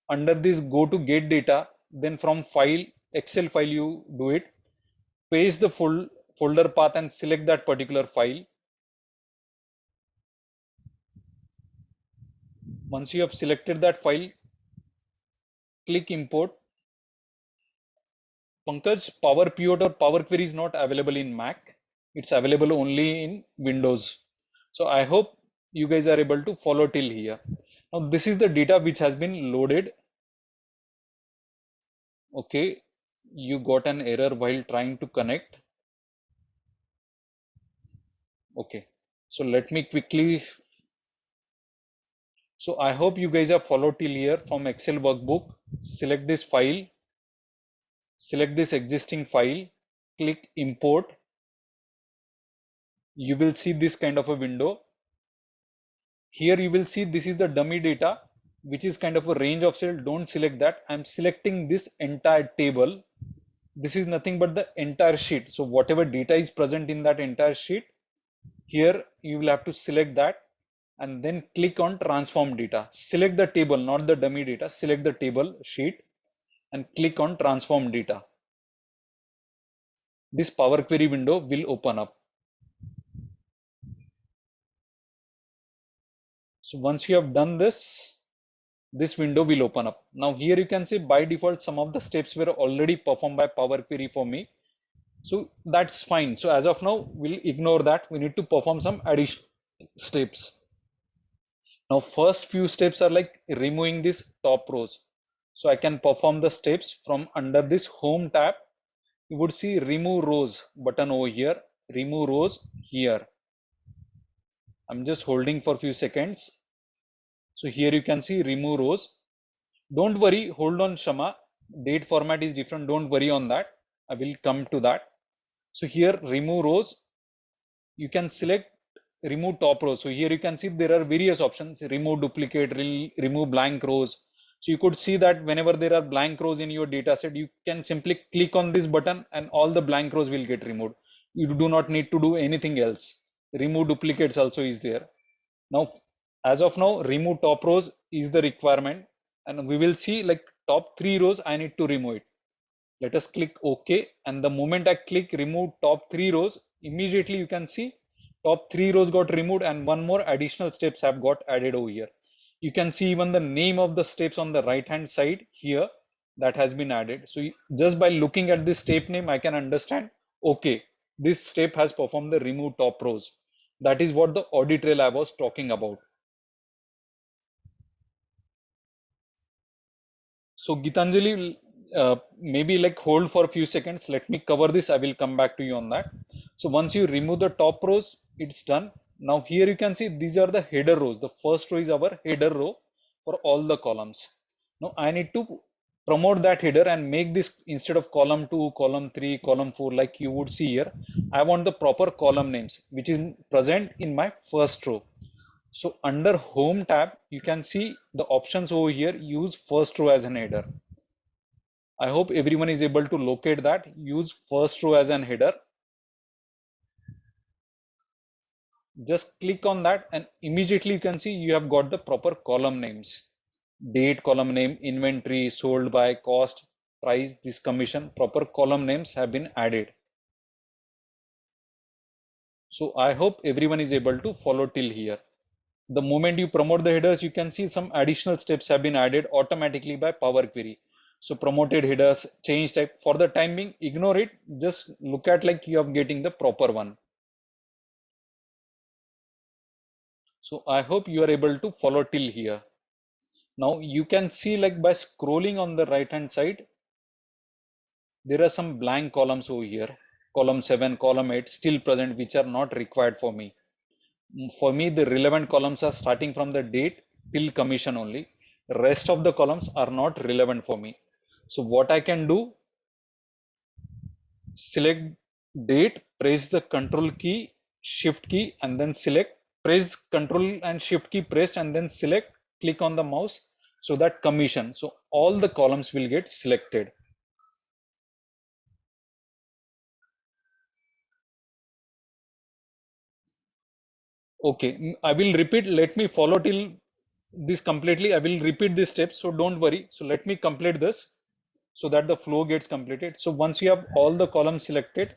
under this, go to get data, then from file, Excel file, you do it, paste the folder path and select that particular file. Once you have selected that file, click import. Pankaj, Power Pivot or Power Query is not available in Mac. It's available only in Windows. So I hope you guys are able to follow till here. Now this is the data which has been loaded. Okay, you got an error while trying to connect. Okay, so let me quickly. So I hope you guys have followed till here. From Excel workbook, select this file, select this existing file, click import. You will see this kind of a window. Here you will see this is the dummy data, which is kind of a range of cell. Don't select that. I'm selecting this entire table. This is nothing but the entire sheet. So whatever data is present in that entire sheet, here you will have to select that and then click on transform data. Select the table, not the dummy data. Select the table sheet and click on transform data. This Power Query window will open up. So once you have done this, this window will open up. Now here you can see by default some of the steps were already performed by Power Query for me. So that's fine. So as of now, we'll ignore that. We need to perform some additional steps. Now first few steps are like removing these top rows. So I can perform the steps from under this home tab. You would see remove rows button over here, remove rows here. I'm just holding for a few seconds. So here you can see remove rows. Don't worry, hold on Shama, date format is different. Don't worry on that. I will come to that. So here remove rows, you can select remove top rows. So here you can see there are various options, remove duplicate, remove blank rows. So you could see that whenever there are blank rows in your data set, you can simply click on this button and all the blank rows will get removed. You do not need to do anything else. Remove duplicates also is there. Now, as of now, remove top rows is the requirement, and we will see like top 3 rows I need to remove it. Let us click OK, and the moment I click remove top 3 rows, immediately you can see top 3 rows got removed and one more additional steps have got added over here. You can see even the name of the steps on the right hand side here that has been added. So just by looking at this step name, I can understand, okay, this step has performed the remove top rows. That is what the audit trail I was talking about. So Gitanjali, maybe like hold for a few seconds. Let me cover this. I will come back to you on that. So once you remove the top rows, it's done. Now here you can see these are the header rows. The first row is our header row for all the columns. Now I need to promote that header and make this, instead of column 2, column 3, column 4, like you would see here, I want the proper column names, which is present in my first row. So under home tab, you can see the options over here, use first row as an header. I hope everyone is able to locate that. Use first row as an header. Just click on that and immediately you can see you have got the proper column names. Date column name, inventory, sold by, cost, price, this commission, proper column names have been added. So I hope everyone is able to follow till here. The moment you promote the headers, you can see some additional steps have been added automatically by Power Query. So promoted headers, change type, for the time being, ignore it. Just look at like you are getting the proper one. So I hope you are able to follow till here. Now you can see like by scrolling on the right hand side, there are some blank columns over here. Column 7, column 8 still present, which are not required for me. For me, the relevant columns are starting from the date till commission only. Rest of the columns are not relevant for me. So what I can do, select date, press the control key, shift key, and then select, press control and shift key pressed, and then select, click on the mouse, so that commission. So all the columns will get selected. Okay, I will repeat. Let me follow till this completely. I will repeat these steps. So don't worry. So let me complete this so that the flow gets completed. So once you have all the columns selected,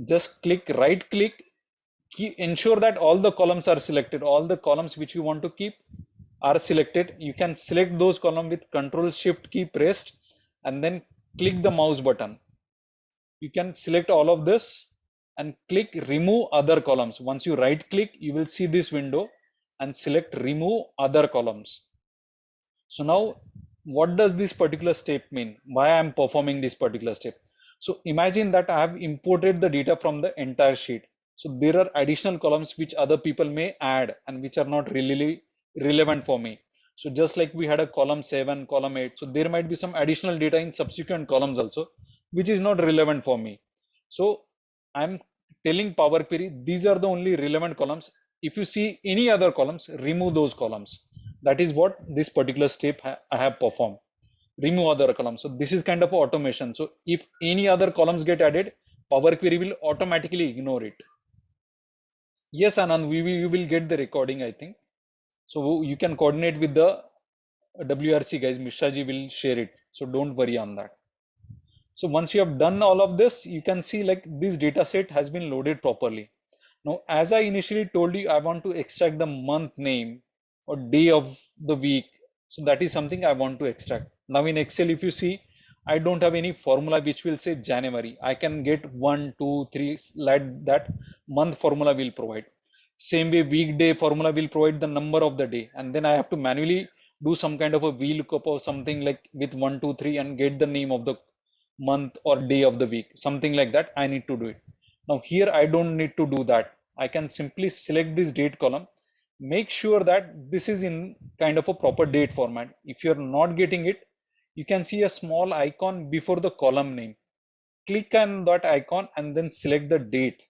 just click, right click, ensure that all the columns are selected. All the columns which you want to keep are selected. You can select those columns with control shift key pressed and then click the mouse button. You can select all of this and click remove other columns. Once you right click, you will see this window and select remove other columns. So now what does this particular step mean? Why I am performing this particular step? So imagine that I have imported the data from the entire sheet. So there are additional columns which other people may add and which are not really relevant for me. So just like we had a column 7, column 8, so there might be some additional data in subsequent columns also, which is not relevant for me. So I'm telling Power Query, these are the only relevant columns. If you see any other columns, remove those columns. That is what this particular step I have performed. Remove other columns. So this is kind of automation. So if any other columns get added, Power Query will automatically ignore it. Yes, Anand, you will get the recording, I think. So you can coordinate with the WRC guys. Mishra ji will share it. So don't worry on that. So once you have done all of this, you can see like this data set has been loaded properly. Now, as I initially told you, I want to extract the month name or day of the week. So that is something I want to extract. Now in Excel, if you see, I don't have any formula which will say January. I can get 1, 2, 3, like that month formula will provide. Same way, weekday formula will provide the number of the day. And then I have to manually do some kind of a VLOOKUP or something like with 1, 2, 3 and get the name of the month or day of the week, something like that. I need to do it. Now here I don't need to do that. I can simply select this date column, make sure that this is in kind of a proper date format. If you're not getting it, you can see a small icon before the column name. Click on that icon and then select the date.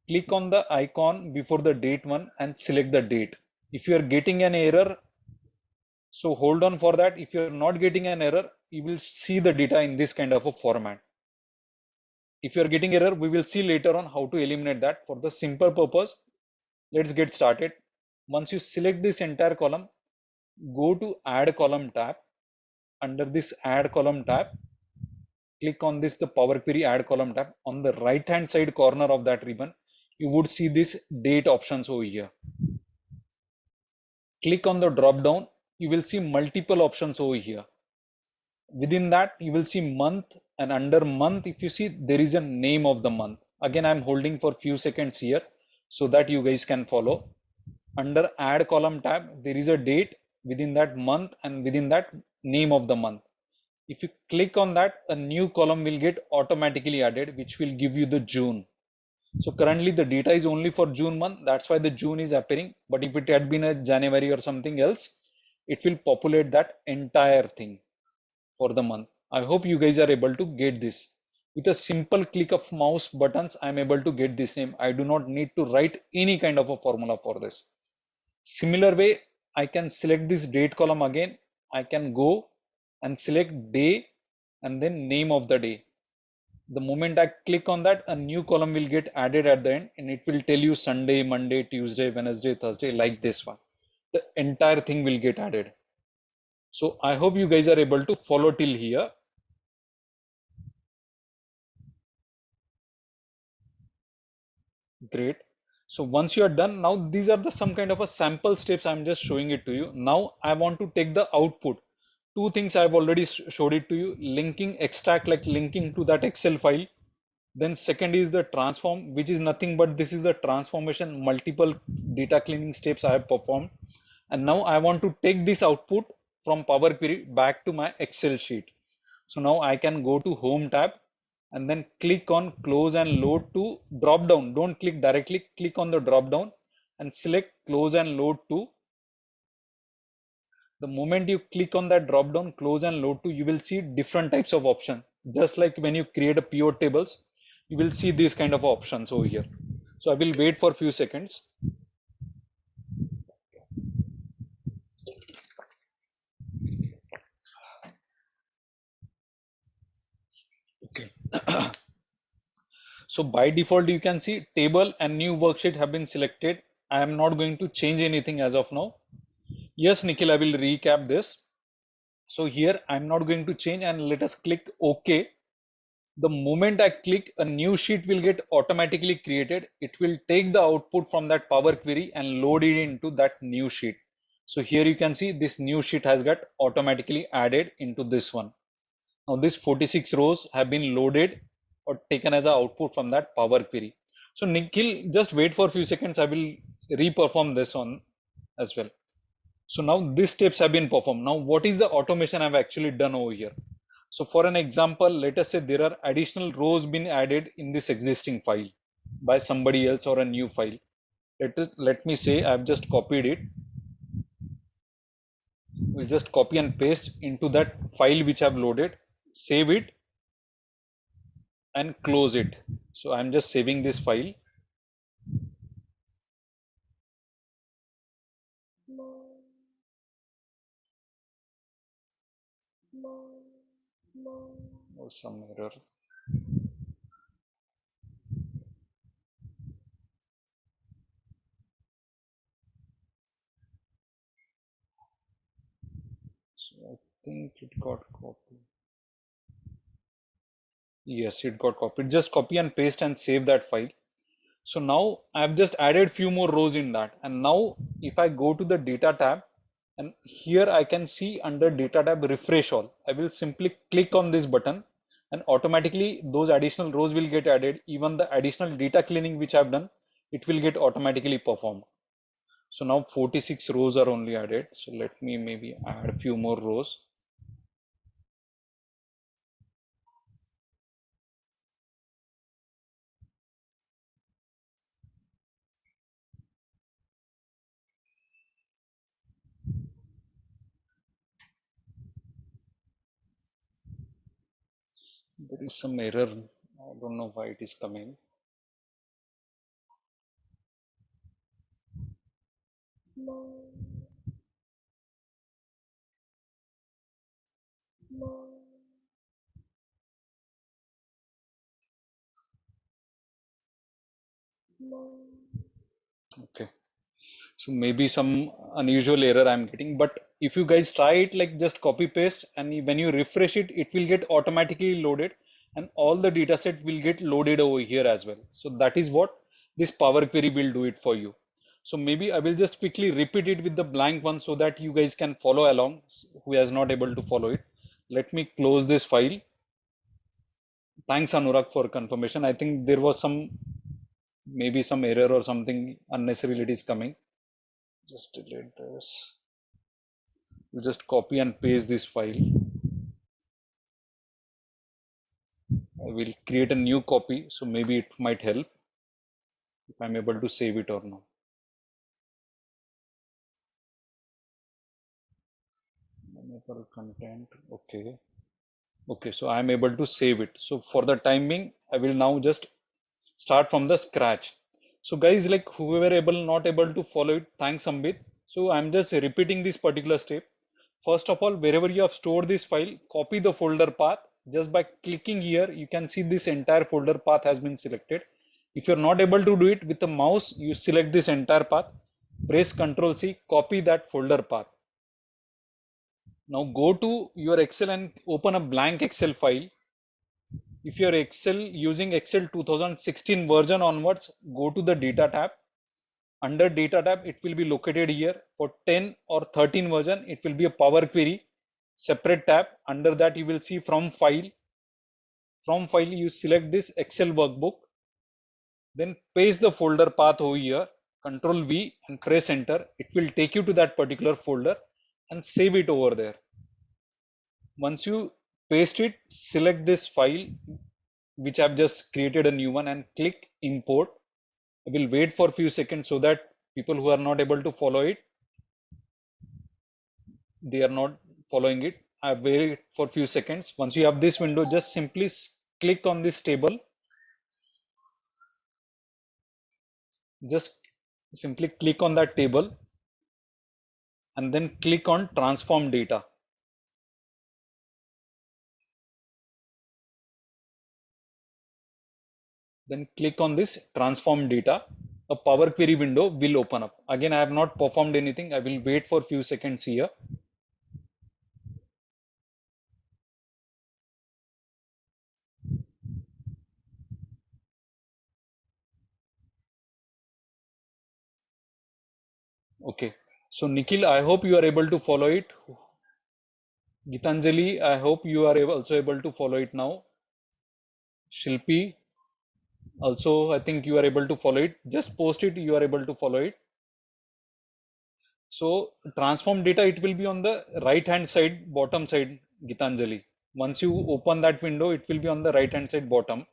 Click on the icon before the date one and select the date. If you are getting an error, so hold on for that. If you're not getting an error, you will see the data in this kind of a format. If you're getting error, we will see later on how to eliminate that. For the simple purpose, let's get started. Once you select this entire column, go to add column tab. Under this add column tab, click on this, the Power Query add column tab. On the right hand side corner of that ribbon, you would see this date options over here. Click on the drop down, you will see multiple options over here. Within that, you will see month, and under month, if you see, there is a name of the month. Again, I'm holding for few seconds here so that you guys can follow. Under add column tab, there is a date, within that month, and within that name of the month. If you click on that, a new column will get automatically added, which will give you the June. So currently the data is only for June month. That's why the June is appearing. But if it had been a January or something else, it will populate that entire thing for the month. I hope you guys are able to get this. With a simple click of mouse buttons, I'm able to get this name. I do not need to write any kind of a formula for this. Similar way, I can select this date column again. I can go and select day and then name of the day. The moment I click on that, a new column will get added at the end and it will tell you Sunday, Monday, Tuesday, Wednesday, Thursday, like this one. The entire thing will get added. So I hope you guys are able to follow till here. Great. So once you are done, now these are the some kind of a sample steps. I'm just showing it to you. Now I want to take the output. Two things I've already showed it to you. Linking, extract, like linking to that Excel file. Then second is the transform, which is nothing but this is the transformation, multiple data cleaning steps I have performed. And now I want to take this output from Power Query back to my Excel sheet. So now I can go to Home tab and then click on Close and Load to drop down. Don't click directly, click on the drop down and select Close and Load to. The moment you click on that drop down, Close and Load to, you will see different types of options. Just like when you create a pivot tables, you will see these kind of options over here. So I will wait for a few seconds. Okay. So by default, you can see table and new worksheet have been selected. I am not going to change anything as of now. Yes, Nikhil, I will recap this. So here I'm not going to change, and let us click OK. The moment I click, a new sheet will get automatically created. It will take the output from that Power Query and load it into that new sheet. So here you can see this new sheet has got automatically added into this one. Now these 46 rows have been loaded or taken as an output from that Power Query. So Nikhil, just wait for a few seconds. I will re-perform this on as well. So now these steps have been performed. Now what is the automation I've actually done over here? So for an example, let us say there are additional rows been added in this existing file by somebody else or a new file. Let me say I've just copied it. We'll just copy and paste into that file which I've loaded, save it and close it. So I'm just saving this file. Oh, some error. So I think it got copied. Yes, it got copied. Just copy and paste and save that file. So now I've just added few more rows in that. And now if I go to the data tab, and here I can see under data tab refresh all. I will simply click on this button and automatically those additional rows will get added. Even the additional data cleaning which I've done, it will get automatically performed. So now 46 rows are only added. So let me maybe add a few more rows. There is some error. I don't know why it is coming. Okay. So maybe some unusual error I'm getting, but if you guys try it, like just copy paste, and when you refresh it, it will get automatically loaded and all the data set will get loaded over here as well. So that is what this Power Query will do it for you. So maybe I will just quickly repeat it with the blank one so that you guys can follow along who is not able to follow it. Let me close this file. Thanks Anurag for confirmation. I think there was maybe some error or something unnecessary that is coming. Just delete this. You just copy and paste this file. I will create a new copy, so maybe it might help if I'm able to save it or not. Enable content. Okay, so I'm able to save it. So for the time being, I will now just start from the scratch. So guys, like whoever not able to follow it, thanks Ambit. So I'm just repeating this particular step. First of all, wherever you have stored this file, copy the folder path. Just by clicking here, you can see this entire folder path has been selected. If you're not able to do it with the mouse, you select this entire path, press Ctrl C, copy that folder path. Now go to your Excel and open a blank Excel file. If you're using Excel 2016 version onwards, go to the data tab. Under data tab, it will be located here. For 10 or 13 version, it will be a Power Query separate tab. Under that, you will see from file. From file, you select this Excel workbook. Then paste the folder path over here. Control V and press enter. It will take you to that particular folder and save it over there. Once you paste it, select this file, which I've just created a new one, and click import. I will wait for a few seconds so that people who are not able to follow it, they are not following it. I wait for a few seconds. Once you have this window, just simply click on this table. Just simply click on that table and then click on transform data. Then click on this transform data. A Power Query window will open up. Again, I have not performed anything. I will wait for a few seconds here. Okay. So Nikhil, I hope you are able to follow it. Gitanjali, I hope you are also able to follow it now. Shilpi, also, I think you are able to follow it. Just post it, you are able to follow it. So transform data, it will be on the right hand side, bottom side, Gitanjali. Once you open that window, it will be on the right hand side bottom.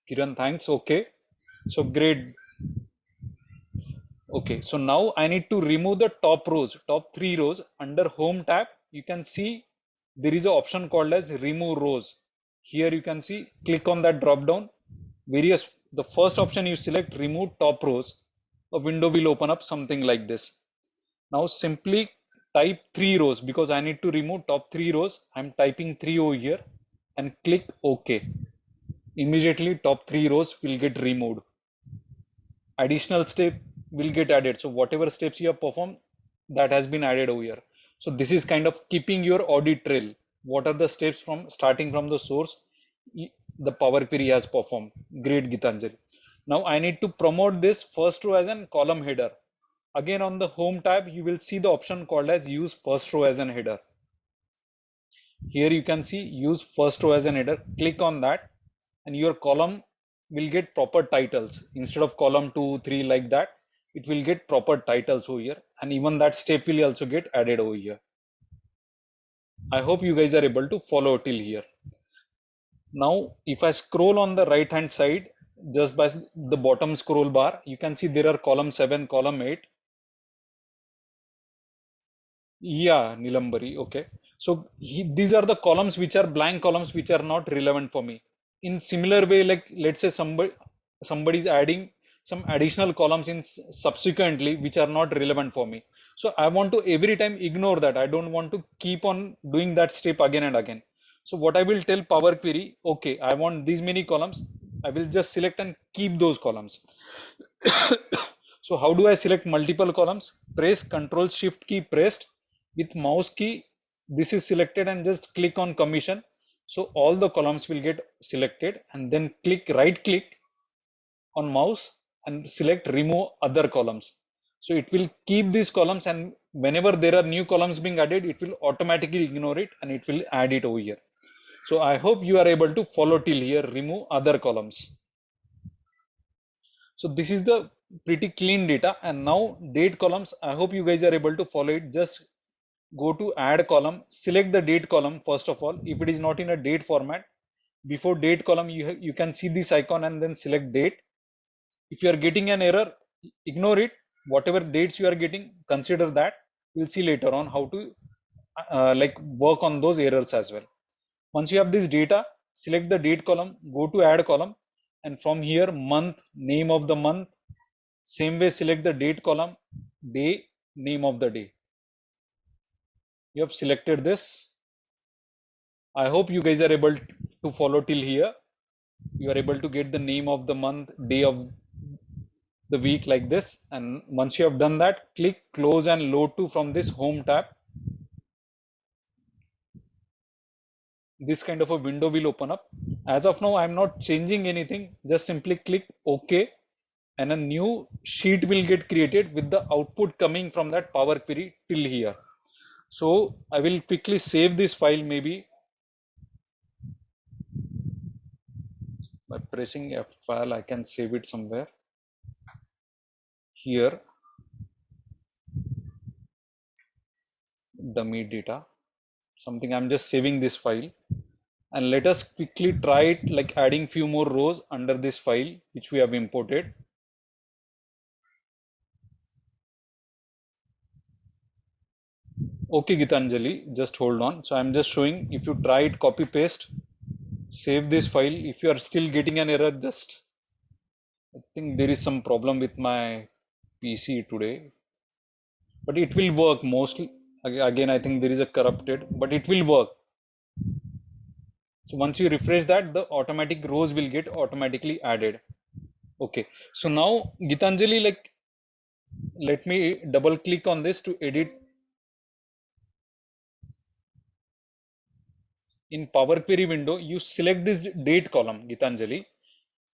Kiran, thanks. Okay. So great. Okay. So now I need to remove the top rows, top 3 rows. Under home tab, you can see there is an option called as remove rows. Here you can see, click on that drop down. The first option you select, remove top rows. A window will open up something like this. Now simply type 3 rows because I need to remove top 3 rows. I'm typing 3 over here and click OK. Immediately top 3 rows will get removed. Additional step will get added. So whatever steps you have performed, that has been added over here. So this is kind of keeping your audit trail. What are the steps from starting from the source the Power Query has performed. Great, Gitanjali. Now I need to promote this first row as an column header. Again, on the home tab, you will see the option called as use first row as an header. Here you can see use first row as an header. Click on that and your column will get proper titles. Instead of column 2, 3 like that, it will get proper titles over here. And even that step will also get added over here. I hope you guys are able to follow till here. Now, if I scroll on the right hand side, just by the bottom scroll bar, you can see there are column 7, column 8. Yeah, Nilambari. Okay. So these are the columns which are blank columns which are not relevant for me. In similar way, like let's say somebody is adding some additional columns in subsequently which are not relevant for me. So I want to every time ignore that. I don't want to keep on doing that step again and again. So what I will tell Power Query, okay, I want these many columns. I will just select and keep those columns. So how do I select multiple columns? Press Control Shift key pressed. With mouse key, this is selected and just click on commission. So all the columns will get selected and then right click on mouse and select remove other columns. So it will keep these columns, and whenever there are new columns being added, it will automatically ignore it and it will add it over here. So I hope you are able to follow till here, remove other columns. So this is the pretty clean data. And now date columns, I hope you guys are able to follow it. Just go to add column, select the date column first of all. If it is not in a date format, before date column, you can see this icon and then select date. If you are getting an error, ignore it. Whatever dates you are getting, consider that. We'll see later on how to like work on those errors as well. Once you have this data, select the date column, go to add column, and from here month, name of the month. Same way, select the date column, day, name of the day. You have selected this. I hope you guys are able to follow till here. You are able to get the name of the month, day of the week like this. And once you have done that, click close and load to from this home tab. This kind of a window will open up. As of now, I'm not changing anything. Just simply click OK and a new sheet will get created with the output coming from that Power Query till here. So I will quickly save this file maybe. By pressing F file, I can save it somewhere. Here, dummy data, something. I'm just saving this file, and let us quickly try it, like adding few more rows under this file which we have imported. Okay, Gitanjali, just hold on. So I'm just showing, if you try it, copy paste, save this file. If you are still getting an error, just, I think there is some problem with my PC today, but it will work mostly. Again, I think there is a corrupted, but it will work. So once you refresh that, the automatic rows will get automatically added. Okay. So now, Gitanjali, like, let me double click on this to edit. In Power Query window, you select this date column, Gitanjali.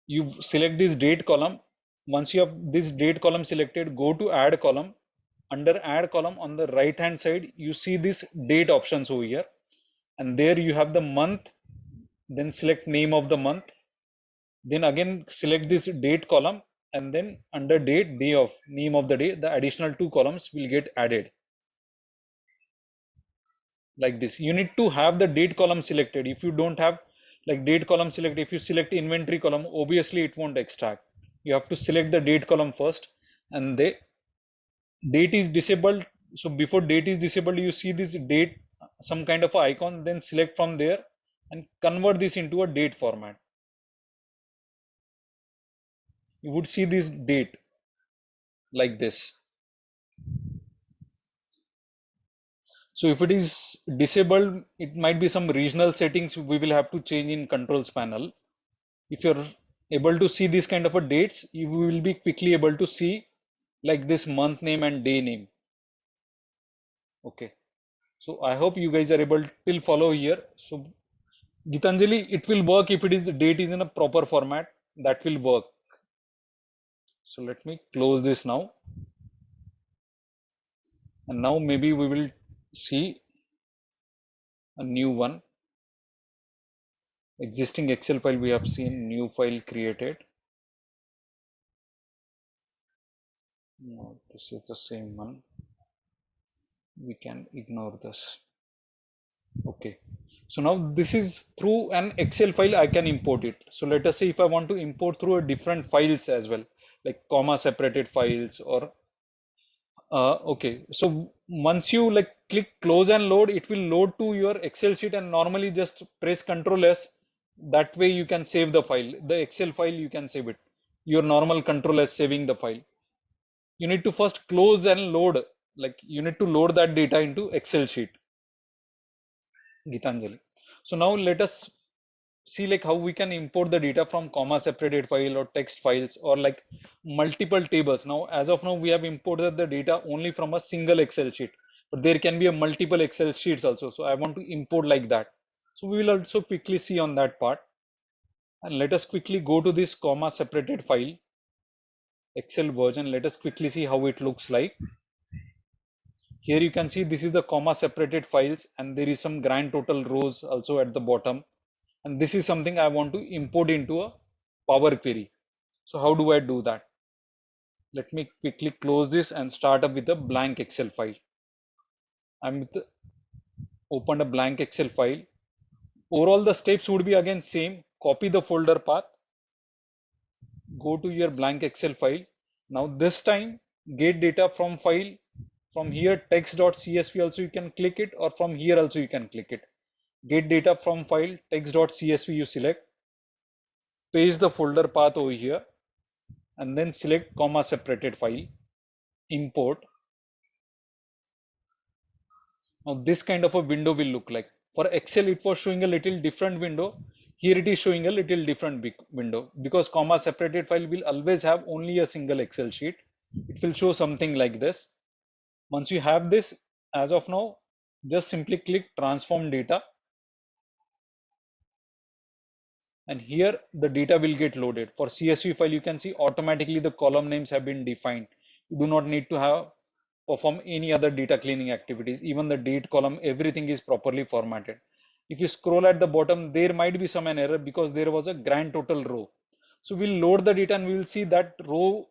You select this date column. Once you have this date column selected, go to add column. Under add column on the right hand side, you see this date options over here. And there you have the month, then select name of the month. Then again, select this date column, and then under date, day of, name of the day, the additional 2 columns will get added. Like this, you need to have the date column selected. If you don't have like date column selected, if you select inventory column, obviously it won't extract. You have to select the date column first, and the date is disabled. So before date is disabled, you see this date, some kind of icon, then select from there and convert this into a date format. You would see this date like this. So if it is disabled, it might be some regional settings we will have to change in controls panel. If you're able to see this kind of a dates, you will be quickly able to see like this month name and day name. Okay. So I hope you guys are able to follow here. So Gitanjali, it will work if it is the date is in a proper format, that will work. So let me close this now. And now maybe we will see a new one. Existing Excel file we have seen, new file created. No, this is the same one. We can ignore this. Okay. So now this is through an Excel file, I can import it. So let us say if I want to import through a different files as well, like comma separated files or okay. So once you like click close and load, it will load to your Excel sheet, and normally just press Ctrl S. That way you can save the file, the Excel file, you can save it. Your normal Ctrl S saving the file. You need to first close and load, like you need to load that data into Excel sheet, Gitanjali. So now let us see like how we can import the data from comma separated file or text files or like multiple tables. Now, as of now, we have imported the data only from a single Excel sheet, but there can be a multiple Excel sheets also. So I want to import like that. So we will also quickly see on that part. And let us quickly go to this comma separated file, Excel version. Let us quickly see how it looks like. Here you can see this is the comma separated files, and there is some grand total rows also at the bottom. And this is something I want to import into a Power Query. So how do I do that? Let me quickly close this and start up with a blank Excel file. I'm opened a blank Excel file. Overall, the steps would be again same. Copy the folder path. Go to your blank Excel file. Now this time, get data from file. From here, text.csv also you can click it, or from here also you can click it. Get data from file, text.csv you select. Paste the folder path over here, and then select comma separated file. Import. Now this kind of a window will look like. For Excel, it was showing a little different window. Here it is showing a little different big window, because comma separated file will always have only a single Excel sheet. It will show something like this. Once you have this, as of now, just simply click transform data. And here the data will get loaded. For CSV file, you can see automatically the column names have been defined. You do not need to perform any other data cleaning activities. Even the date column, everything is properly formatted. If you scroll at the bottom, there might be some an error because there was a grand total row. So we'll load the data and we will see that row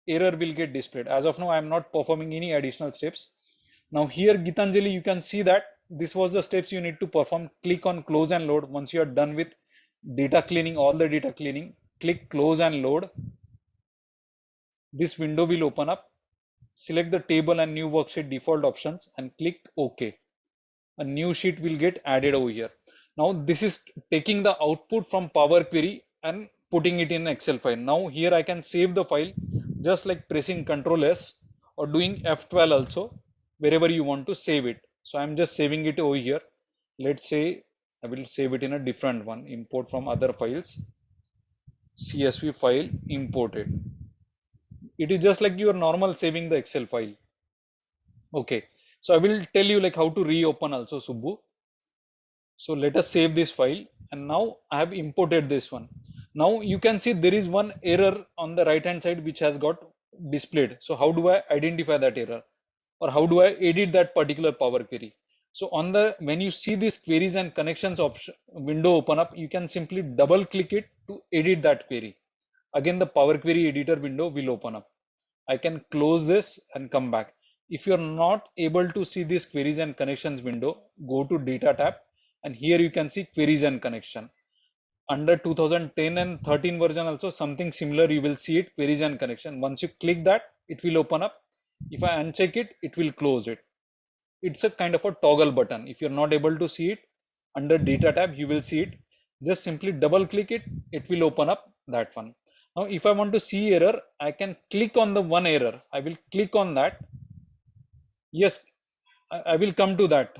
error will get displayed. As of now, I am not performing any additional steps. Now here, Gitanjali, you can see that this was the steps you need to perform. Click on close and load. Once you are done with data cleaning, all the data cleaning, click close and load. This window will open up. Select the table and new worksheet default options and click OK. A new sheet will get added over here. Now this is taking the output from Power Query and putting it in Excel file. Now here I can save the file just like pressing Ctrl S or doing F12 also, wherever you want to save it. So I'm just saving it over here. Let's say I will save it in a different one. Import from other files. CSV file imported. It is just like your normal saving the Excel file. Okay, so I will tell you like how to reopen also, Subbu. So let us save this file, and now I have imported this one. Now you can see there is one error on the right hand side which has got displayed. So how do I identify that error, or how do I edit that particular Power Query? So on the, when you see this queries and connections option window open up, you can simply double click it to edit that query. Again, the Power Query editor window will open up. I can close this and come back. If you're not able to see this queries and connections window, go to data tab, and here you can see queries and connection. Under 2010 and 13 version also something similar, you will see it, queries and connection. Once you click that, it will open up. If I uncheck it, it will close it. It's a kind of a toggle button. If you're not able to see it, under data tab, you will see it. Just simply double click it, it will open up that one. Now, if I want to see error, I can click on the one error. I will click on that. Yes, I will come to that,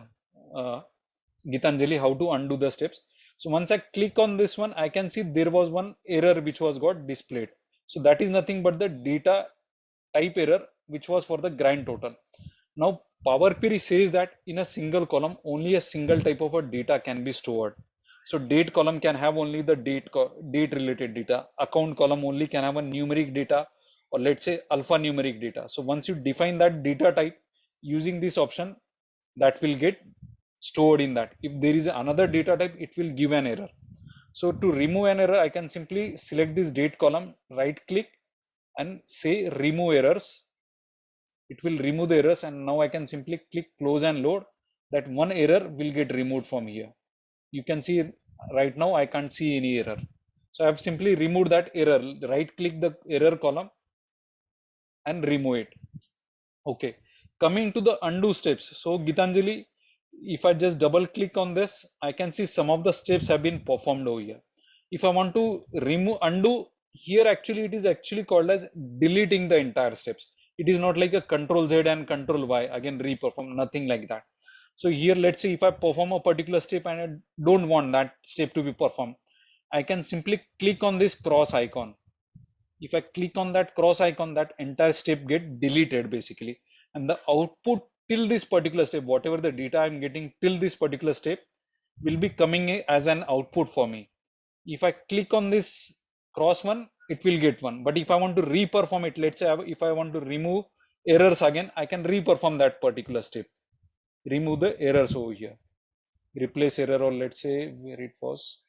Gitanjali, how to undo the steps. So once I click on this one, I can see there was one error which was got displayed. So that is nothing but the data type error, which was for the grand total. Now Power Query says that in a single column, only a single type of a data can be stored. So date column can have only the date related data. Account column only can have a numeric data, or let's say alphanumeric data. So once you define that data type using this option, that will get stored in that. If there is another data type, it will give an error. So to remove an error, I can simply select this date column, right click and say remove errors. It will remove the errors, and now I can simply click close and load. That one error will get removed from here. You can see right now I can't see any error. So I have simply removed that error. Right click the error column and remove it. Okay, coming to the undo steps. So Gitanjali, if I just double click on this, I can see some of the steps have been performed over here. If I want to remove undo here, actually it is actually called as deleting the entire steps. It is not like a Control Z and Control Y again reperform, nothing like that. So here, let's say if I perform a particular step and I don't want that step to be performed, I can simply click on this cross icon. If I click on that cross icon, that entire step get deleted basically, and the output till this particular step, whatever the data I'm getting till this particular step, will be coming as an output for me. If I click on this cross one, it will get one. But if I want to reperform it, let's say if I want to remove errors again, I can reperform that particular step. Remove the errors over here. Replace error, or let's say where it was.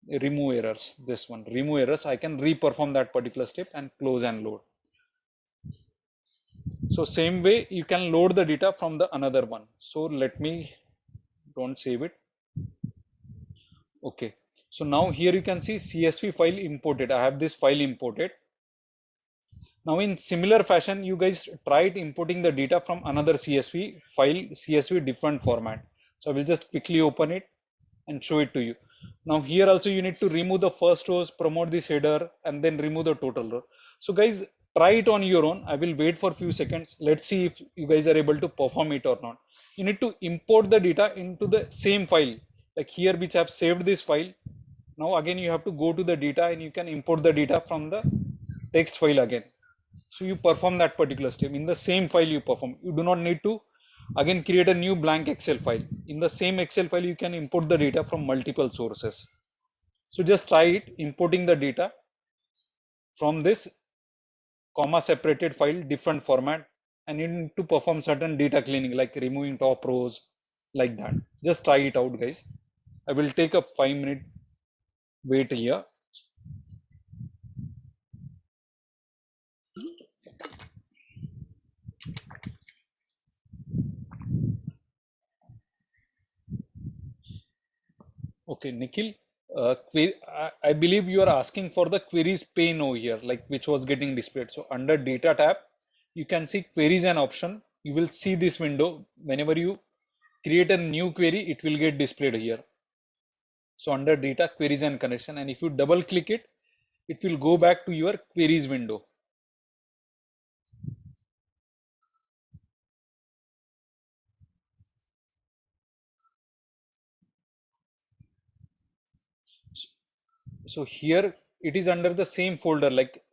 Remove errors, this one, remove errors. I can reperform that particular step and close and load. So same way you can load the data from the another one. So let me don't save it. Okay, so now here you can see CSV file imported. I have this file imported. Now in similar fashion, you guys tried importing the data from another CSV file, CSV different format. So I will just quickly open it and show it to you. Now here also you need to remove the first rows, promote this header, and then remove the total row. So guys, try it on your own. I will wait for a few seconds. Let's see if you guys are able to perform it or not. You need to import the data into the same file, like here which I have saved this file. Now again you have to go to the data and you can import the data from the text file again. So you perform that particular step in the same file you perform. You do not need to again create a new blank Excel file. In the same Excel file, you can import the data from multiple sources. So just try it, importing the data from this comma separated file, different format, and you need to perform certain data cleaning like removing top rows like that. Just try it out, guys. I will take a 5-minute wait here. Okay, Nikhil, I believe you are asking for the queries pane over here, like which was getting displayed. So under data tab, you can see queries and option. You will see this window. Whenever you create a new query, it will get displayed here. So under data, queries and connection, and if you double click it, it will go back to your queries window. So here it is under the same folder, like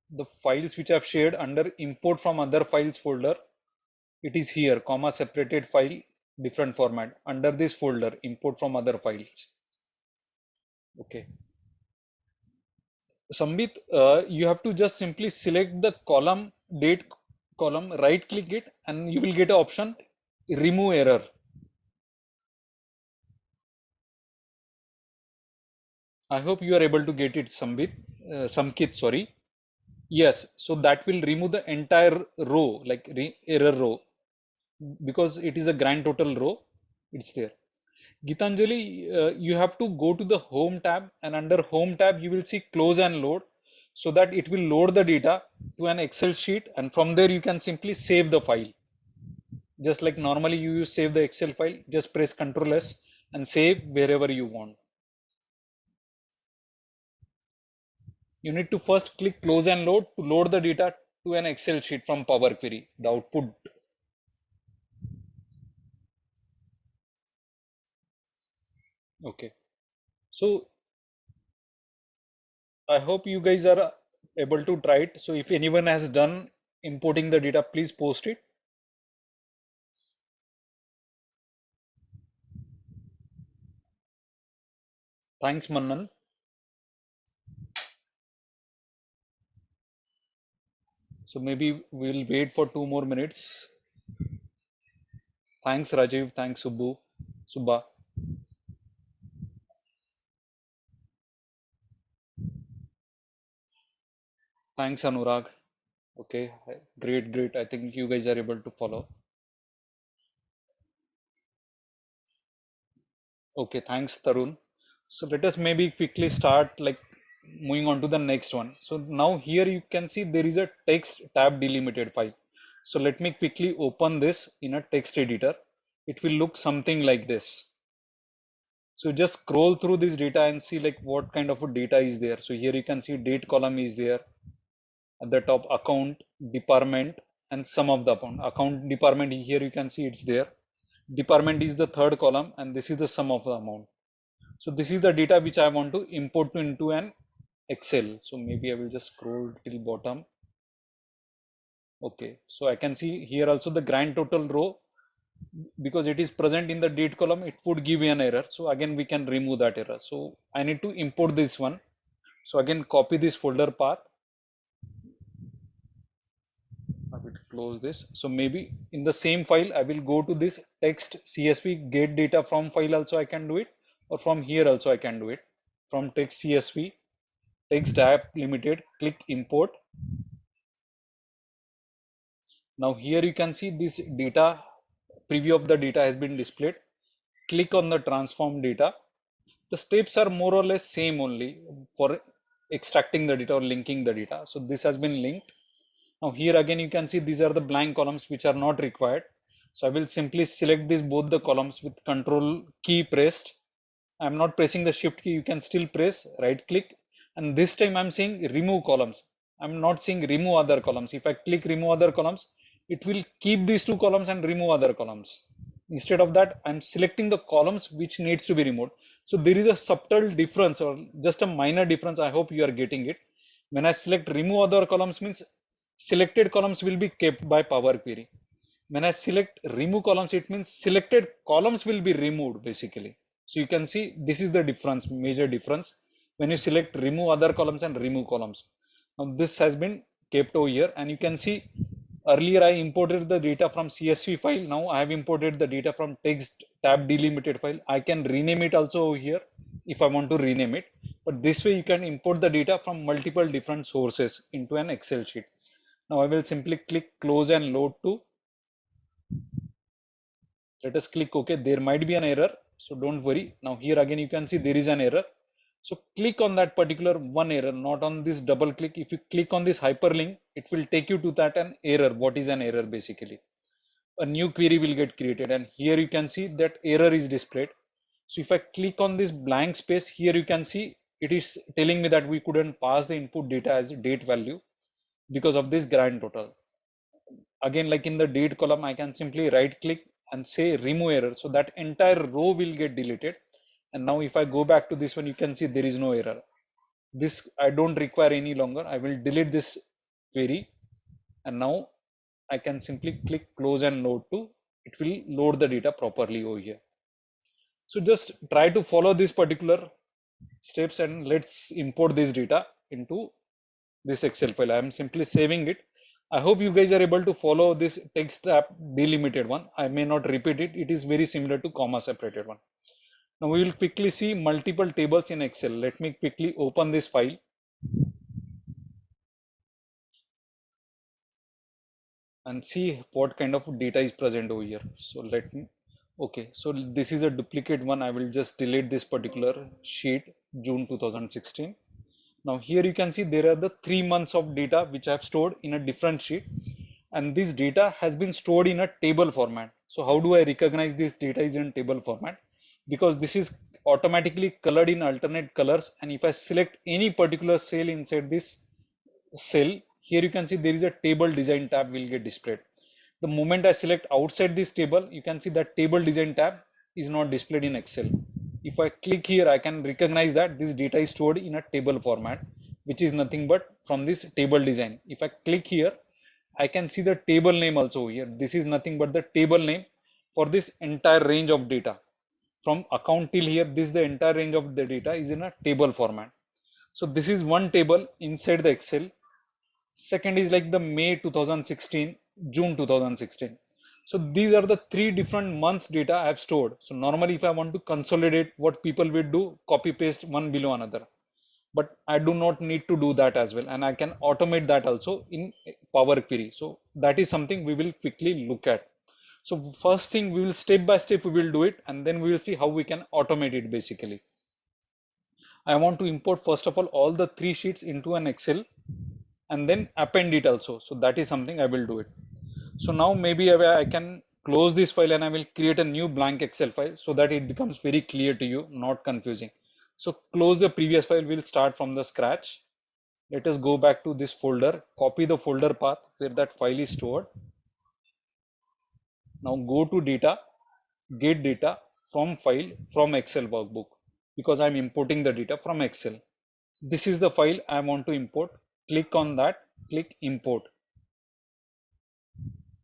the files which I've shared under import from other files folder. It is here, comma separated file, different format, under this folder, import from other files. Okay. Sambit, you have to just simply select the column, date column, right click it, and you will get an option, remove error. I hope you are able to get it, Sambit, Samkit, sorry. Yes, so that will remove the entire row, like error row, because it is a grand total row. It's there. Gitanjali, you have to go to the home tab, and under home tab, you will see close and load, so that it will load the data to an Excel sheet, and from there you can simply save the file. Just like normally you save the Excel file, just press Ctrl S and save wherever you want. You need to first click close and load to load the data to an Excel sheet from Power Query, the output. Okay. So I hope you guys are able to try it. So if anyone has done importing the data, please post it. Thanks, Mannan. So maybe we'll wait for 2 more minutes. Thanks, Rajiv. Thanks, Subba. Thanks, Anurag. Okay, great, great. I think you guys are able to follow. Okay, thanks, Tarun. So let us maybe quickly start like moving on to the next one. So now here you can see there is a text tab delimited file. So let me quickly open this in a text editor. It will look something like this. So just scroll through this data and see like what kind of a data is there. So here you can see date column is there. At the top, account, department, and sum of the account department. Here you can see it's there. Department is the third column, and this is the sum of the amount. So this is the data which I want to import into an Excel. So maybe I will just scroll till bottom. Okay, so I can see here also the grand total row, because it is present in the date column, it would give an error. So again we can remove that error. So I need to import this one. So again copy this folder path. I will close this. So maybe in the same file, I will go to this text CSV get data from file also I can do it, or from here also I can do it. From text CSV, text app limited, click import. Now here you can see this data, preview of the data has been displayed. Click on the transform data. The steps are more or less same only for extracting the data or linking the data. So this has been linked. Now here again you can see these are the blank columns which are not required. So I will simply select this both the columns with control key pressed. I'm not pressing the shift key, you can still press right click, and this time I'm saying remove columns. I'm not saying remove other columns. If I click remove other columns, it will keep these two columns and remove other columns. Instead of that, I'm selecting the columns which needs to be removed. So there is a subtle difference or just a minor difference. I hope you are getting it. When I select remove other columns means selected columns will be kept by Power Query. When I select remove columns, it means selected columns will be removed basically. So you can see this is the difference, major difference when you select remove other columns and remove columns. Now this has been kept over here, and you can see earlier I imported the data from CSV file. Now I have imported the data from text tab delimited file. I can rename it also over here if I want to rename it. But this way you can import the data from multiple different sources into an Excel sheet. Now I will simply click close and load to. Let us click OK. There might be an error, so don't worry. Now here again you can see there is an error. So click on that particular one error, not on this double click. If you click on this hyperlink, it will take you to that an error. What is an error basically? A new query will get created, and here you can see that error is displayed. So if I click on this blank space, here you can see it is telling me that we couldn't pass the input data as a date value because of this grand total. Again, like in the date column, I can simply right click and say remove error. So that entire row will get deleted. And now if I go back to this one, you can see there is no error. This I don't require any longer. I will delete this query. And now I can simply click close and load to. It will load the data properly over here. So just try to follow this particular steps and let's import this data into this Excel file. I am simply saving it. I hope you guys are able to follow this text tab delimited one. I may not repeat it. It is very similar to comma separated one. Now we will quickly see multiple tables in Excel. Let me quickly open this file. And see what kind of data is present over here. So let me, okay, so this is a duplicate one. I will just delete this particular sheet, June 2016. Now here you can see there are the 3 months of data which I have stored in a different sheet, and this data has been stored in a table format. So how do I recognize this data is in table format? Because this is automatically colored in alternate colors, and if I select any particular cell inside this cell, here you can see there is a table design tab will get displayed. The moment I select outside this table, you can see that table design tab is not displayed in Excel. If I click here, I can recognize that this data is stored in a table format, which is nothing but from this table design. If I click here, I can see the table name also here. This is nothing but the table name for this entire range of data. From account till here, this is the entire range of the data is in a table format. So this is one table inside the Excel. Second is like the May 2016, June 2016. So these are the 3 different months data I have stored. So normally if I want to consolidate, what people will do, copy paste one below another. But I do not need to do that as well. And I can automate that also in Power Query. So that is something we will quickly look at. So first thing we will step by step we will do it, and then we will see how we can automate it basically. I want to import first of all the 3 sheets into an Excel and then append it also. So that is something I will do it. So now maybe I can close this file and I will create a new blank Excel file so that it becomes very clear to you, not confusing. So close the previous file. We'll start from the scratch. Let us go back to this folder, copy the folder path where that file is stored. Now go to data, get data from file from Excel workbook, because I'm importing the data from Excel. This is the file I want to import. Click on that, click import.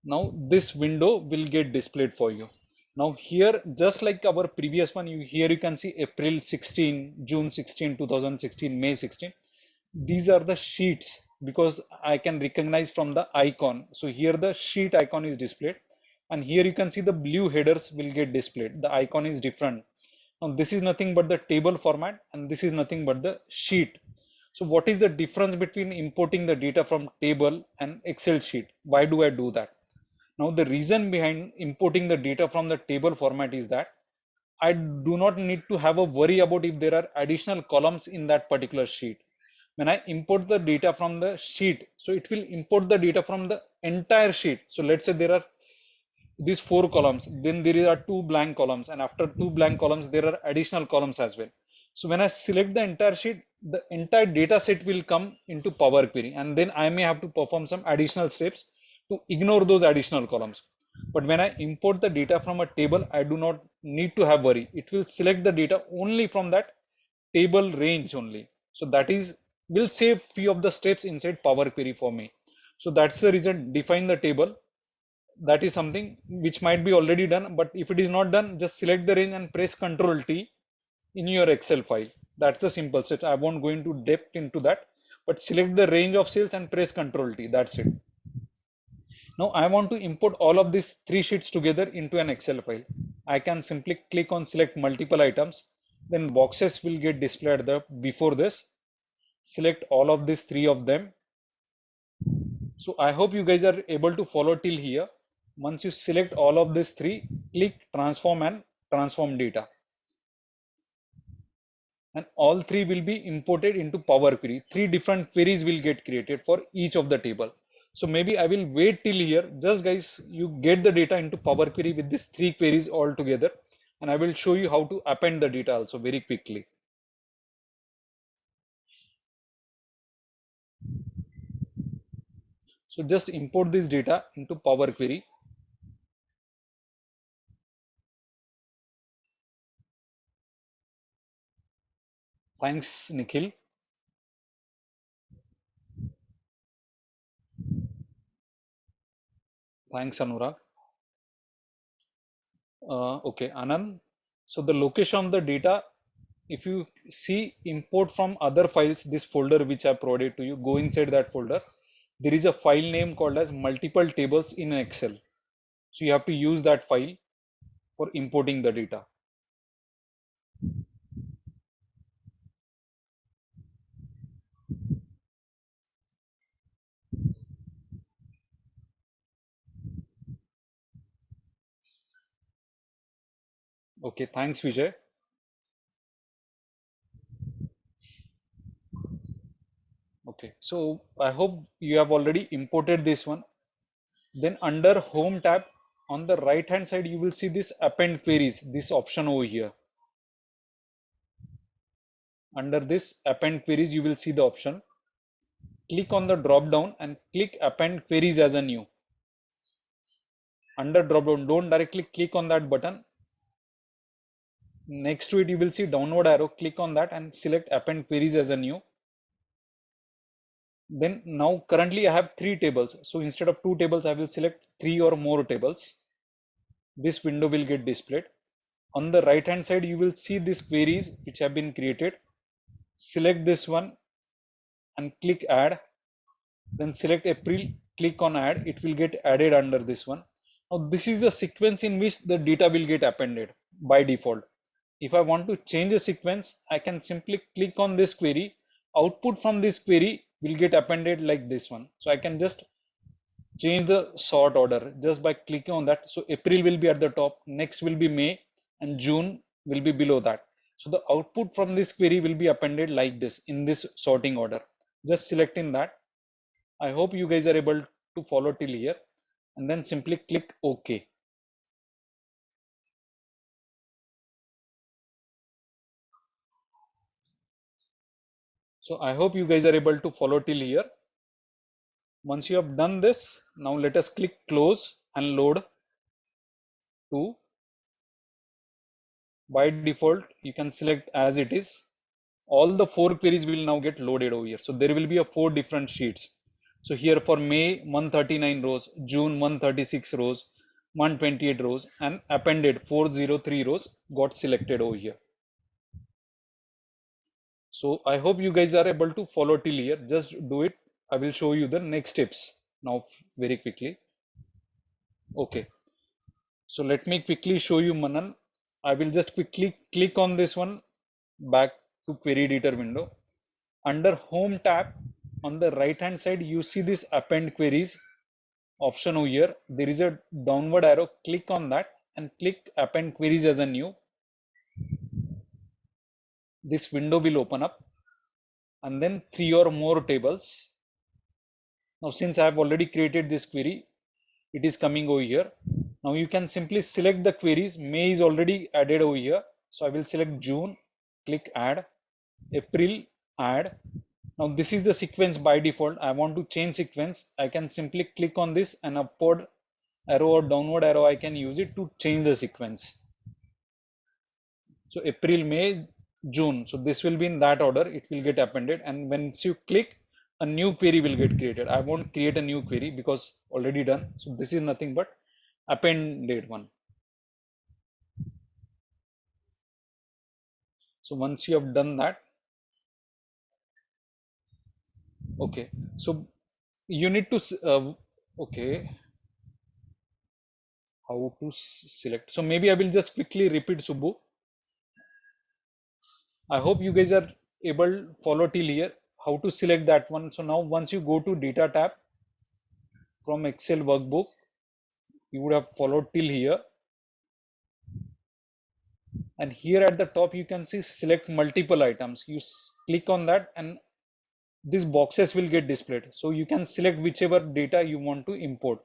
Now this window will get displayed for you. Now here, just like our previous one, here you can see April 16, June 16, 2016, May 16. These are the sheets because I can recognize from the icon. So here the sheet icon is displayed, and here you can see the blue headers will get displayed. The icon is different. Now this is nothing but the table format, and this is nothing but the sheet. So what is the difference between importing the data from table and Excel sheet? Why do I do that? Now the reason behind importing the data from the table format is that I do not need to have a worry about if there are additional columns in that particular sheet. When I import the data from the sheet, so it will import the data from the entire sheet. So let's say there are these 4 columns, then there are 2 blank columns, and after 2 blank columns there are additional columns as well. So when I select the entire sheet, the entire data set will come into Power Query, and then I may have to perform some additional steps to ignore those additional columns. But when I import the data from a table, I do not need to have worry. It will select the data only from that table range only. So that is will save few of the steps inside Power Query for me. So that's the reason define the table. That is something which might be already done, but if it is not done, just select the range and press Ctrl T in your Excel file. That's the simple step. I won't go into depth into that, but select the range of cells and press Ctrl T. That's it. Now I want to import all of these 3 sheets together into an Excel file. I can simply click on select multiple items. Then boxes will get displayed before this. Select all of these 3 of them. So I hope you guys are able to follow till here. Once you select all of these 3, click transform and transform data. And all 3 will be imported into Power Query. 3 different queries will get created for each of the table. So maybe I will wait till here. Just guys, you get the data into Power Query with these 3 queries all together. And I will show you how to append the data also very quickly. So just import this data into Power Query. Thanks, Nikhil. Thanks, Anurag. Okay, Anand. So the location of the data, if you see import from other files, this folder which I provided to you, go inside that folder. There is a file name called as multiple tables in Excel. So you have to use that file for importing the data. Okay, thanks, Vijay. Okay, so I hope you have already imported this one. Then under Home tab, on the right hand side, you will see this Append Queries, this option over here. Under this Append Queries, you will see the option. Click on the drop down and click Append Queries as a new. Under drop down, don't directly click on that button. Next to it, you will see downward arrow. Click on that and select Append Queries as a new. Then now currently I have 3 tables. So instead of 2 tables, I will select 3 or more tables. This window will get displayed. On the right hand side, you will see these queries which have been created. Select this one and click add. Then select April, click on add. It will get added under this one. Now this is the sequence in which the data will get appended by default. If I want to change a sequence, I can simply click on this query. Output from this query will get appended like this one. So I can just change the sort order just by clicking on that. So April will be at the top, next will be May, and June will be below that. So the output from this query will be appended like this in this sorting order. Just selecting that. I hope you guys are able to follow till here, and then simply click OK. So I hope you guys are able to follow till here. Once you have done this, now let us click close and load to. By default, you can select as it is. All the 4 queries will now get loaded over here. So there will be a 4 different sheets. So here for May 139 rows, June 136 rows, 128 rows, and appended 403 rows got selected over here. So I hope you guys are able to follow till here. Just do it. I will show you the next steps now very quickly. Okay. So let me quickly show you, Manan. I will just quickly click on this one back to query editor window. Under Home tab, on the right hand side, you see this Append Queries option over here. There is a downward arrow. Click on that and click Append Queries as a new. This window will open up, and then 3 or more tables. Now, since I have already created this query, it is coming over here. Now you can simply select the queries. May is already added over here. So I will select June, click add, April, add. Now this is the sequence by default. I want to change sequence. I can simply click on this, and upward arrow or downward arrow, I can use it to change the sequence. So April, May, June. So this will be in that order. It will get appended. And once you click, a new query will get created. I won't create a new query because already done. So this is nothing but appended one. So once you have done that, okay. So you need to, okay. how to select. So maybe I will just quickly repeat, Subbu. I hope you guys are able follow till here how to select that one. So now once you go to data tab from Excel workbook, you would have followed till here. And here at the top, you can see select multiple items. You click on that and these boxes will get displayed. So you can select whichever data you want to import.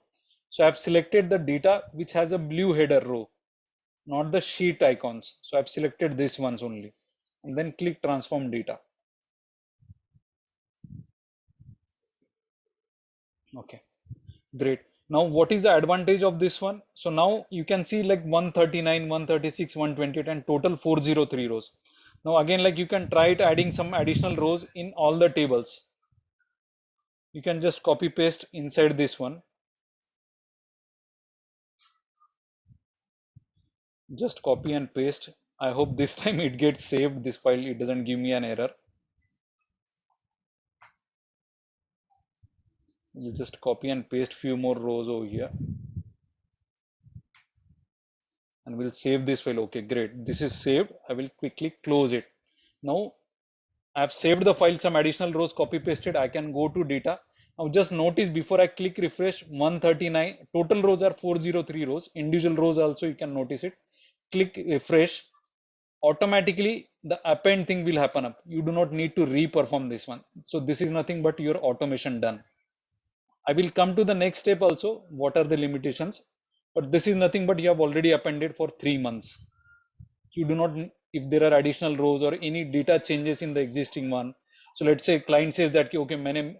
So I've selected the data which has a blue header row, not the sheet icons. So I've selected this ones only and then click transform data. Okay, great. Now what is the advantage of this one? So now you can see like 139, 136, 128 and total 403 rows. Now again, like you can try it adding some additional rows in all the tables. You can just copy paste inside this one. Just copy and paste. I hope this time it gets saved, this file, it doesn't give me an error. You just copy and paste few more rows over here and we'll save this file. Okay, great, this is saved. I will quickly close it. Now I've saved the file, some additional rows copy pasted. I can go to data. Now just notice before I click refresh, 139 total rows are 403 rows, individual rows also you can notice it. Click refresh, automatically the append thing will happen up. You do not need to re-perform this one. So this is nothing but your automation done. I will come to the next step also, what are the limitations, but this is nothing but you have already appended for 3 months. You do not, if there are additional rows or any data changes in the existing one. So let's say client says that, okay, my name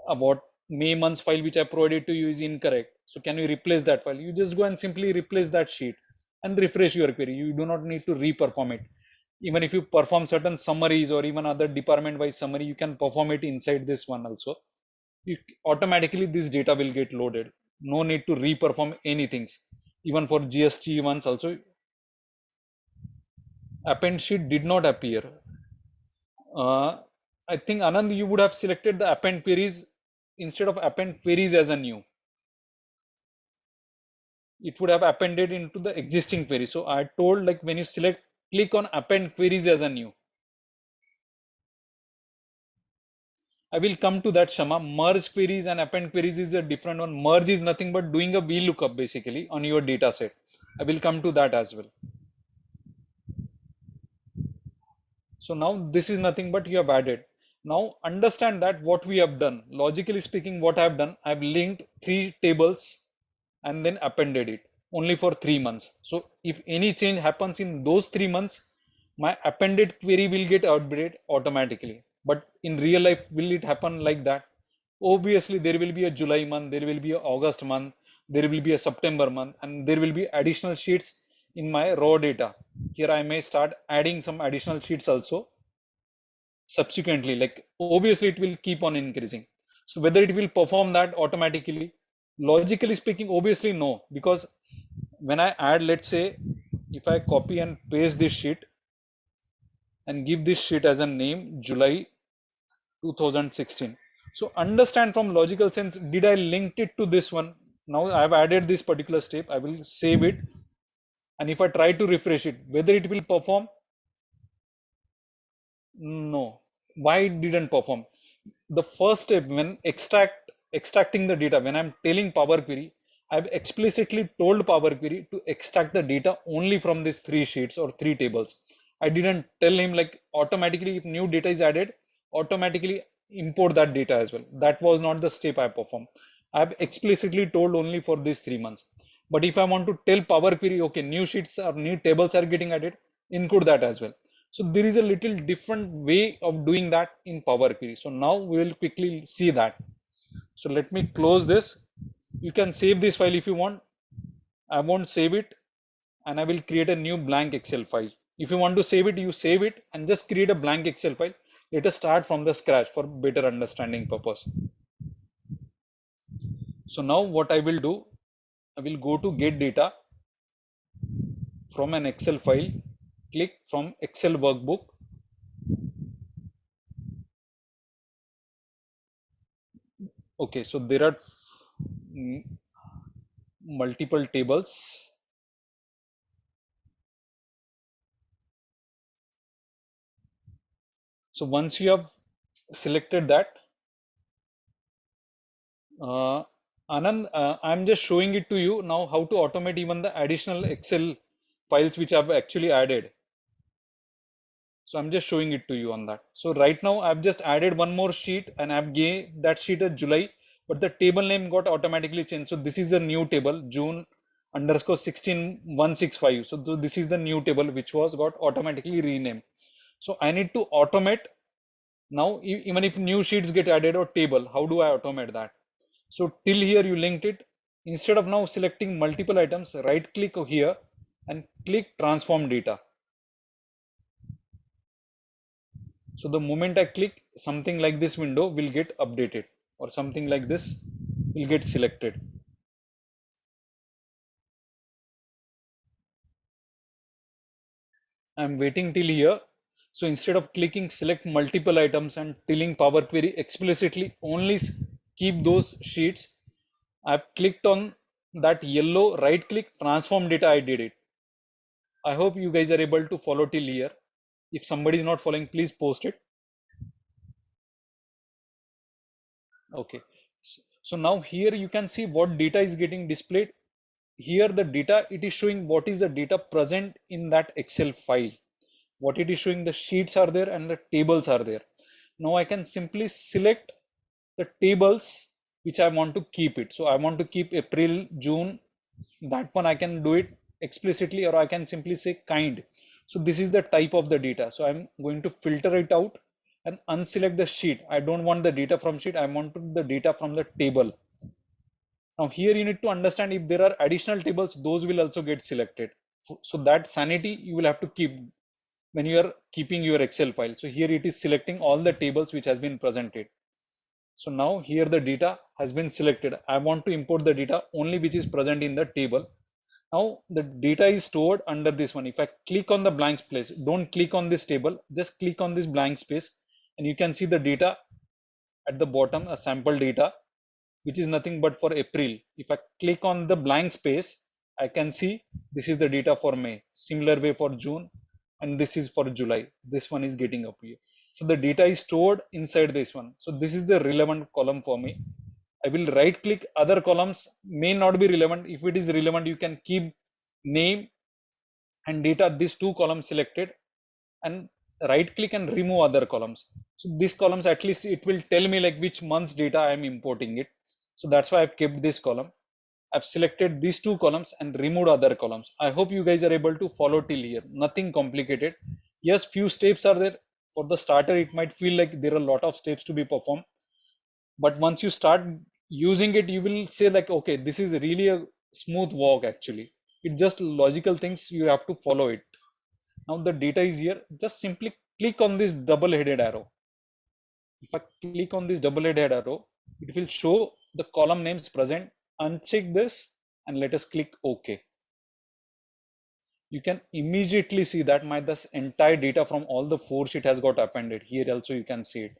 about May month's file which I provided to you is incorrect. So can you replace that file? You just go and simply replace that sheet and refresh your query. You do not need to re-perform it. Even if you perform certain summaries or even other department wise summary, you can perform it inside this one also. Automatically this data will get loaded. No need to re-perform anything. Even for GST ones also, append sheet did not appear. I think Anand, you would have selected the append queries instead of append queries as a new. It would have appended into the existing query. So I told like when you select, click on append queries as a new. I will come to that, Shama. Merge queries and append queries is a different one. Merge is nothing but doing a VLOOKUP basically on your data set. I will come to that as well. So now this is nothing but you have added. Now understand that what we have done. Logically speaking, what I have done, I have linked 3 tables and then appended it only for 3 months. So if any change happens in those 3 months, my appended query will get updated automatically. But in real life, will it happen like that? Obviously, there will be a July month, there will be a August month, there will be a September month, and there will be additional sheets in my raw data. Here I may start adding some additional sheets also subsequently. Like obviously, it will keep on increasing. So whether it will perform that automatically, logically speaking, obviously no, because when I add, let's say, if I copy and paste this sheet and give this sheet as a name, July 2016. So understand from logical sense, did I link it to this one? Now I've added this particular step. I will save it. And if I try to refresh it, whether it will perform? No. Why it didn't perform? The first step when extracting the data, when I'm telling Power Query, I've explicitly told Power Query to extract the data only from these 3 sheets or 3 tables. I didn't tell him like automatically if new data is added, automatically import that data as well. That was not the step I performed. I've explicitly told only for these 3 months. But if I want to tell Power Query, okay, new sheets or new tables are getting added, include that as well. So there is a little different way of doing that in Power Query. So now we will quickly see that. So let me close this. You can save this file if you want. I won't save it and I will create a new blank Excel file. If you want to save it, you save it and just create a blank Excel file. Let us start from the scratch for better understanding purpose. So now what I will do, I will go to get data from an Excel file, click from Excel workbook. Okay, so there are multiple tables. So once you have selected that, Anand, I'm just showing it to you now how to automate even the additional Excel files which I've actually added. So I'm just showing it to you on that. So right now I've just added one more sheet and I've gave that sheet a July, but the table name got automatically changed. So this is the new table, June underscore 16165. So this is the new table which was got automatically renamed. So I need to automate now, even if new sheets get added or table, how do I automate that? So till here you linked it. Instead of now selecting multiple items, right click here and click transform data. So the moment I click, something like this window will get updated or something like this will get selected. I'm waiting till here. So instead of clicking select multiple items and telling Power Query explicitly only keep those sheets, I've clicked on that yellow right click transform data. I did it. I hope you guys are able to follow till here. If somebody is not following, please post it. Okay. So now here you can see what data is getting displayed. Here the data, it is showing what is the data present in that Excel file. What it is showing, the sheets are there and the tables are there. Now I can simply select the tables which I want to keep it. So I want to keep April, June, that one I can do it explicitly, or I can simply say kind. So this is the type of the data. So I'm going to filter it out and unselect the sheet. I don't want the data from sheet. I want the data from the table. Now here you need to understand if there are additional tables, those will also get selected. So that sanity you will have to keep when you are keeping your Excel file. So here it is selecting all the tables which has been presented. So now here the data has been selected. I want to import the data only which is present in the table. Now the data is stored under this one. If I click on the blank space, don't click on this table, just click on this blank space and you can see the data at the bottom, a sample data, which is nothing but for April. If I click on the blank space, I can see this is the data for May, similar way for June, and this is for July. This one is getting up here. So the data is stored inside this one. So this is the relevant column for me. I will right click, other columns may not be relevant. If it is relevant, you can keep name and data, these two columns selected, and right click and remove other columns. So these columns, at least it will tell me like which month's data I am importing it. So that's why I've kept this column. I've selected these two columns and removed other columns. I hope you guys are able to follow till here. Nothing complicated. Yes, few steps are there. For the starter, it might feel like there are a lot of steps to be performed. But once you start using it, you will say like, okay, this is really a smooth walk actually. It's just logical things, you have to follow it. Now the data is here. Just simply click on this double-headed arrow. If I click on this double-headed arrow, it will show the column names present. Uncheck this and let us click OK. You can immediately see that this entire data from all the 4 sheet has got appended. Here also you can see it.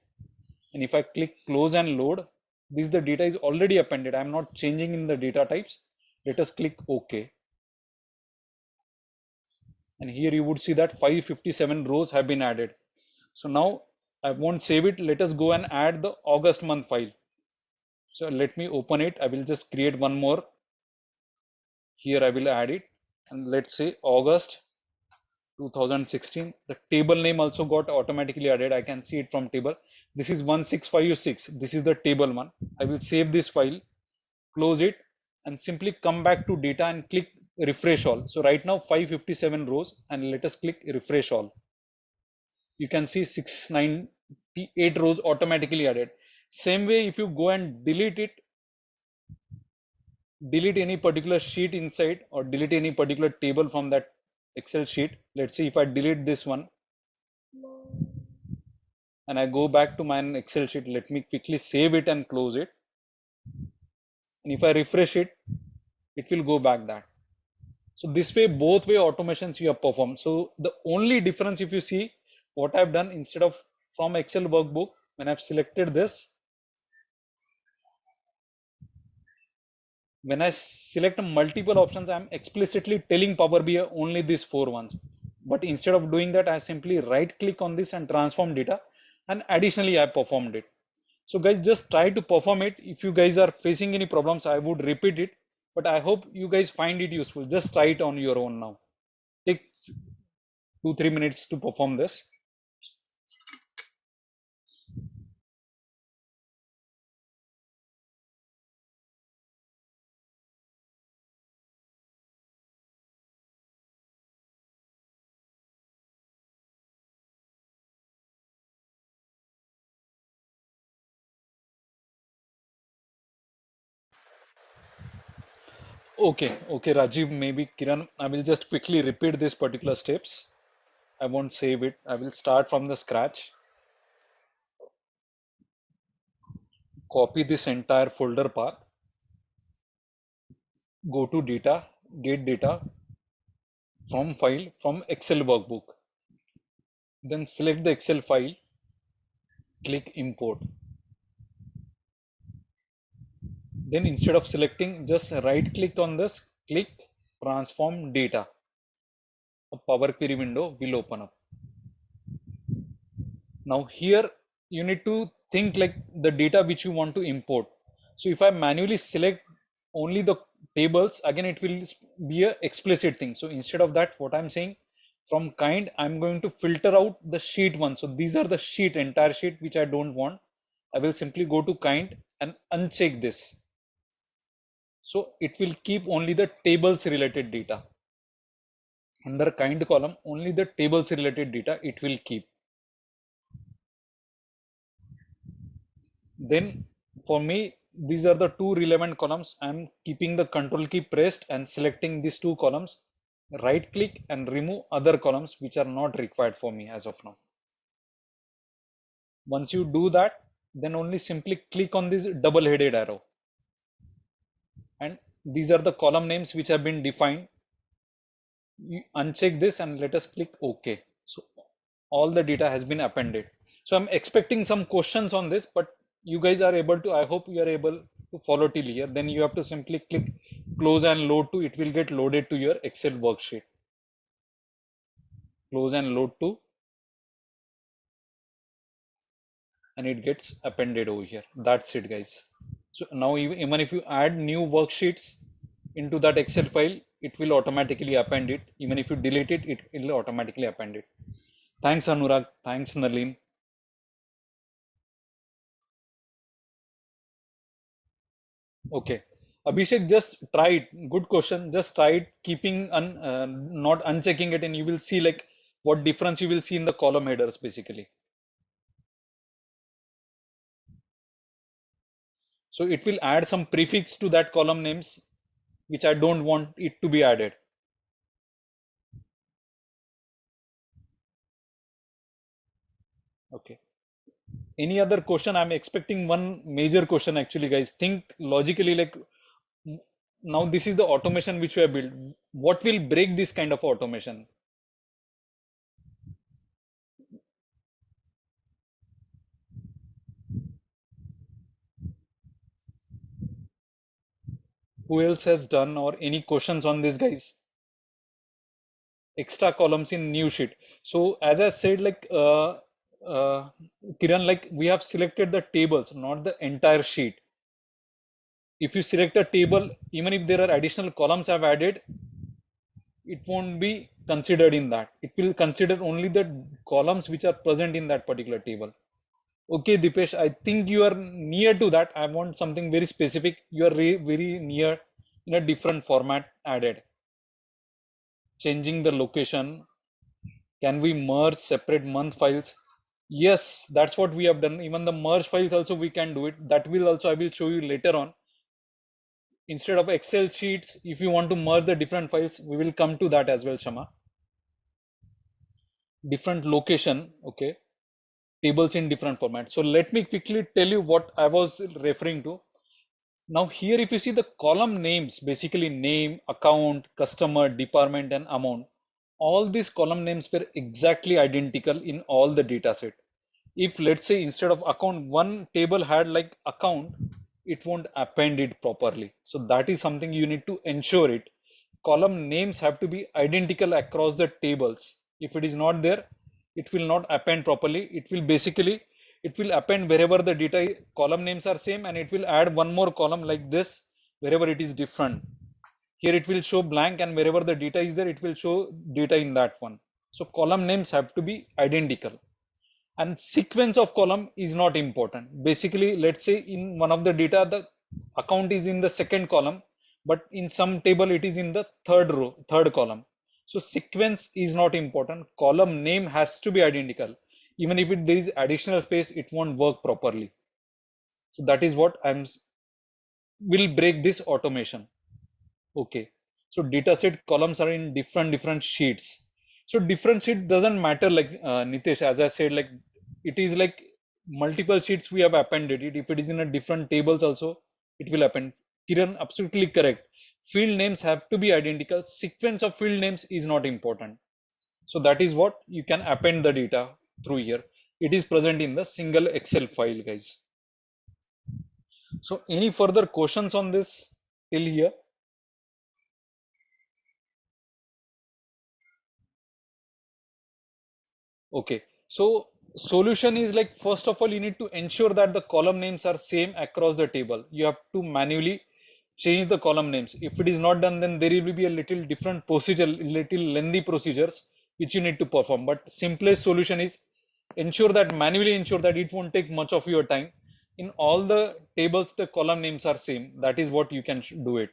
And if I click close and load, this the data is already appended. I'm not changing in the data types. Let us click OK. And here you would see that 557 rows have been added. So now I won't save it. Let us go and add the August month file. So let me open it. I will just create one more. Here I will add it. And let's say August 2016. The table name also got automatically added. I can see it from table. This is 16506. This is the table one. I will save this file, close it, and simply come back to data and click refresh all. So right now 557 rows, and let us click refresh all. You can see 698 rows automatically added. Same way, if you go and delete it, delete any particular sheet inside or delete any particular table from that Excel sheet. Let's see if I delete this one and I go back to my Excel sheet. Let me quickly save it and close it. And if I refresh it, it will go back that. So this way, both way automations you have performed. So the only difference, if you see what I've done, instead of from Excel workbook, when I've selected this, when I select multiple options, I'm explicitly telling Power BI only these 4 ones. But instead of doing that, I simply right click on this and transform data. and additionally I performed it. So guys, just try to perform it. If you guys are facing any problems, I would repeat it, but I hope you guys find it useful. Just try it on your own now. Take 2-3 minutes to perform this. Okay, Rajiv, maybe Kiran, I will just quickly repeat these particular steps. I won't save it. I will start from the scratch. Copy this entire folder path. Go to data, get data from file from Excel workbook. Then select the Excel file, click import. Then instead of selecting, just right click on this, click transform data. A Power Query window will open up. Now here you need to think like the data which you want to import. So if I manually select only the tables, again it will be a explicit thing. So instead of that, what I'm saying, from kind, I'm going to filter out the sheet one. So these are the sheet, entire sheet which I don't want. I will simply go to kind and uncheck this. So it will keep only the tables related data. Under kind column, only the tables related data it will keep. Then for me, these are the two relevant columns. I'm keeping the control key pressed and selecting these two columns. Right click and remove other columns which are not required for me as of now. Once you do that, then only simply click on this double headed arrow. And these are the column names which have been defined. You uncheck this and let us click OK. So all the data has been appended. So I'm expecting some questions on this, but you guys are able to, I hope you are able to follow till here. Then you have to simply click close and load to, it will get loaded to your Excel worksheet. Close and load to, and it gets appended over here. That's it, guys. So now even if you add new worksheets into that Excel file, it will automatically append it. Even if you delete it, it will automatically append it. Thanks, Anurag. Thanks, Nalin. Okay. Abhishek, just try it. Good question. Just try it, keeping not unchecking it, and you will see like what difference you will see in the column headers basically. So it will add some prefix to that column names, which I don't want it to be added. Okay. Any other question? I'm expecting one major question actually, guys. Think logically, like now this is the automation which we have built. What will break this kind of automation? Who else has done, or any questions on this, guys? Extra columns in new sheet. So as I said, like Kiran, like we have selected the tables, not the entire sheet. If you select a table, even if there are additional columns I've added, it won't be considered in that. It will consider only the columns which are present in that particular table. Okay, Dipesh, I think you are near to that. I want something very specific. You are very near in a different format added. Changing the location. Can we merge separate month files? Yes, that's what we have done. Even the merge files also we can do it. That will also I will show you later on. Instead of Excel sheets, if you want to merge the different files, we will come to that as well, Shama. Different location, okay. Tables in different formats. So let me quickly tell you what I was referring to. Now here, if you see the column names, basically name, account, customer, department, and amount, all these column names were exactly identical in all the data set. If let's say instead of account, one table had like account, it won't append it properly. So that is something you need to ensure it. Column names have to be identical across the tables. If it is not there, it will not append properly. It will basically it will append wherever the data column names are same, and it will add one more column like this wherever it is different. Here it will show blank, and wherever the data is there, it will show data in that one. So column names have to be identical. And sequence of column is not important. Basically, let's say in one of the data, the account is in the second column, but in some table it is in the third column. So sequence is not important. Column name has to be identical. Even if there is additional space, it won't work properly. So that is what will break this automation. Okay. So dataset columns are in different sheets. So different sheet doesn't matter, like Nitesh, as I said, like it is like multiple sheets we have appended it. If it is in a different tables also, it will append. Kiran, absolutely correct. Field names have to be identical. Sequence of field names is not important. So that is what you can append the data through here. It is present in the single Excel file, guys. So any further questions on this till here? Okay, so solution is like, first of all, you need to ensure that the column names are same across the table. You have to manually change the column names. If it is not done, then there will be a little different procedure, little lengthy procedures which you need to perform. But simplest solution is manually ensure that it won't take much of your time. In all the tables, the column names are same. That is what you can do it.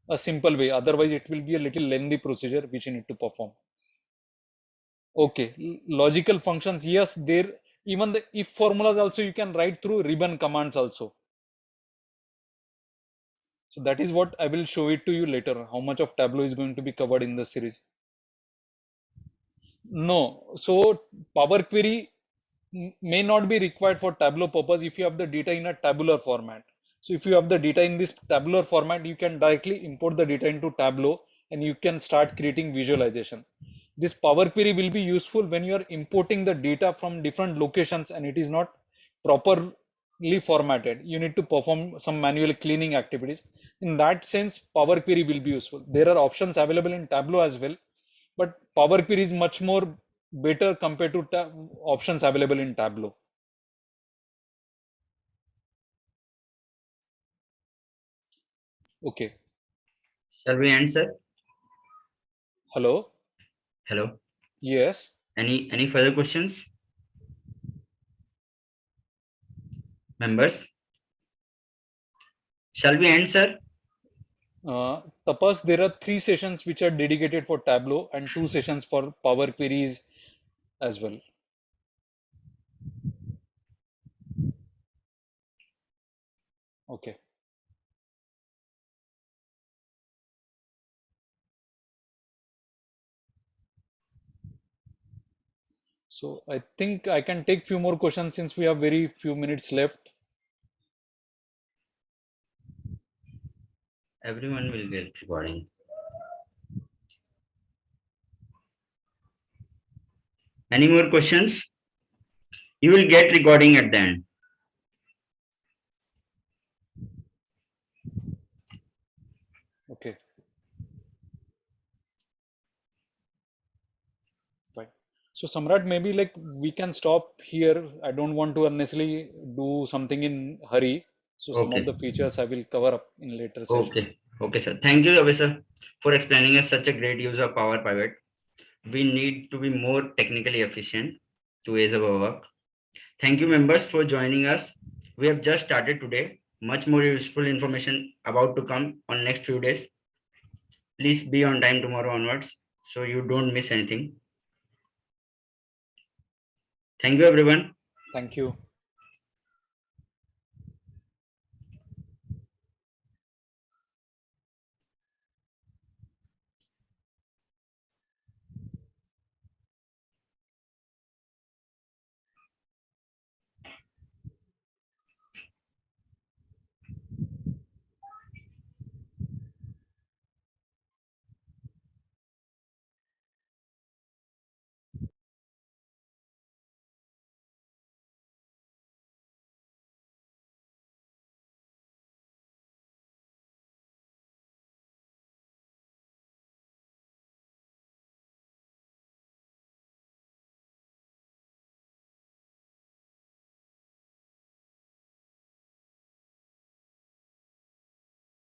A simple way. Otherwise, it will be a little lengthy procedure which you need to perform. Okay, logical functions, yes, there even the if formulas also you can write through ribbon commands also. So that is what I will show it to you later, how much of Tableau is going to be covered in the series. No, so Power Query may not be required for Tableau purpose if you have the data in a tabular format. So if you have the data in this tabular format, you can directly import the data into Tableau and you can start creating visualization. This Power Query will be useful when you are importing the data from different locations and it is not properly formatted. You need to perform some manual cleaning activities. In that sense, Power Query will be useful. There are options available in Tableau as well, but Power Query is much more better compared to options available in Tableau. Okay. Shall we answer? Hello. Hello. Yes. Any further questions? Members? Shall we answer? Tapas, there are 3 sessions which are dedicated for Tableau and 2 sessions for Power Queries as well. Okay. So I think I can take few more questions since we have very few minutes left. Everyone will get recording. Any more questions? You will get recording at the end. Okay. Fine. So Samrat, maybe like we can stop here. I don't want to unnecessarily do something in hurry. So some of Okay. the features I will cover up in later session. Okay. Okay, sir. Thank you, Abhay sir, for explaining us such a great use of Power Pivot. We need to be more technically efficient to ace our work. Thank you, members, for joining us. We have just started today. Much more useful information about to come on next few days. Please be on time tomorrow onwards so you don't miss anything. Thank you, everyone. Thank you.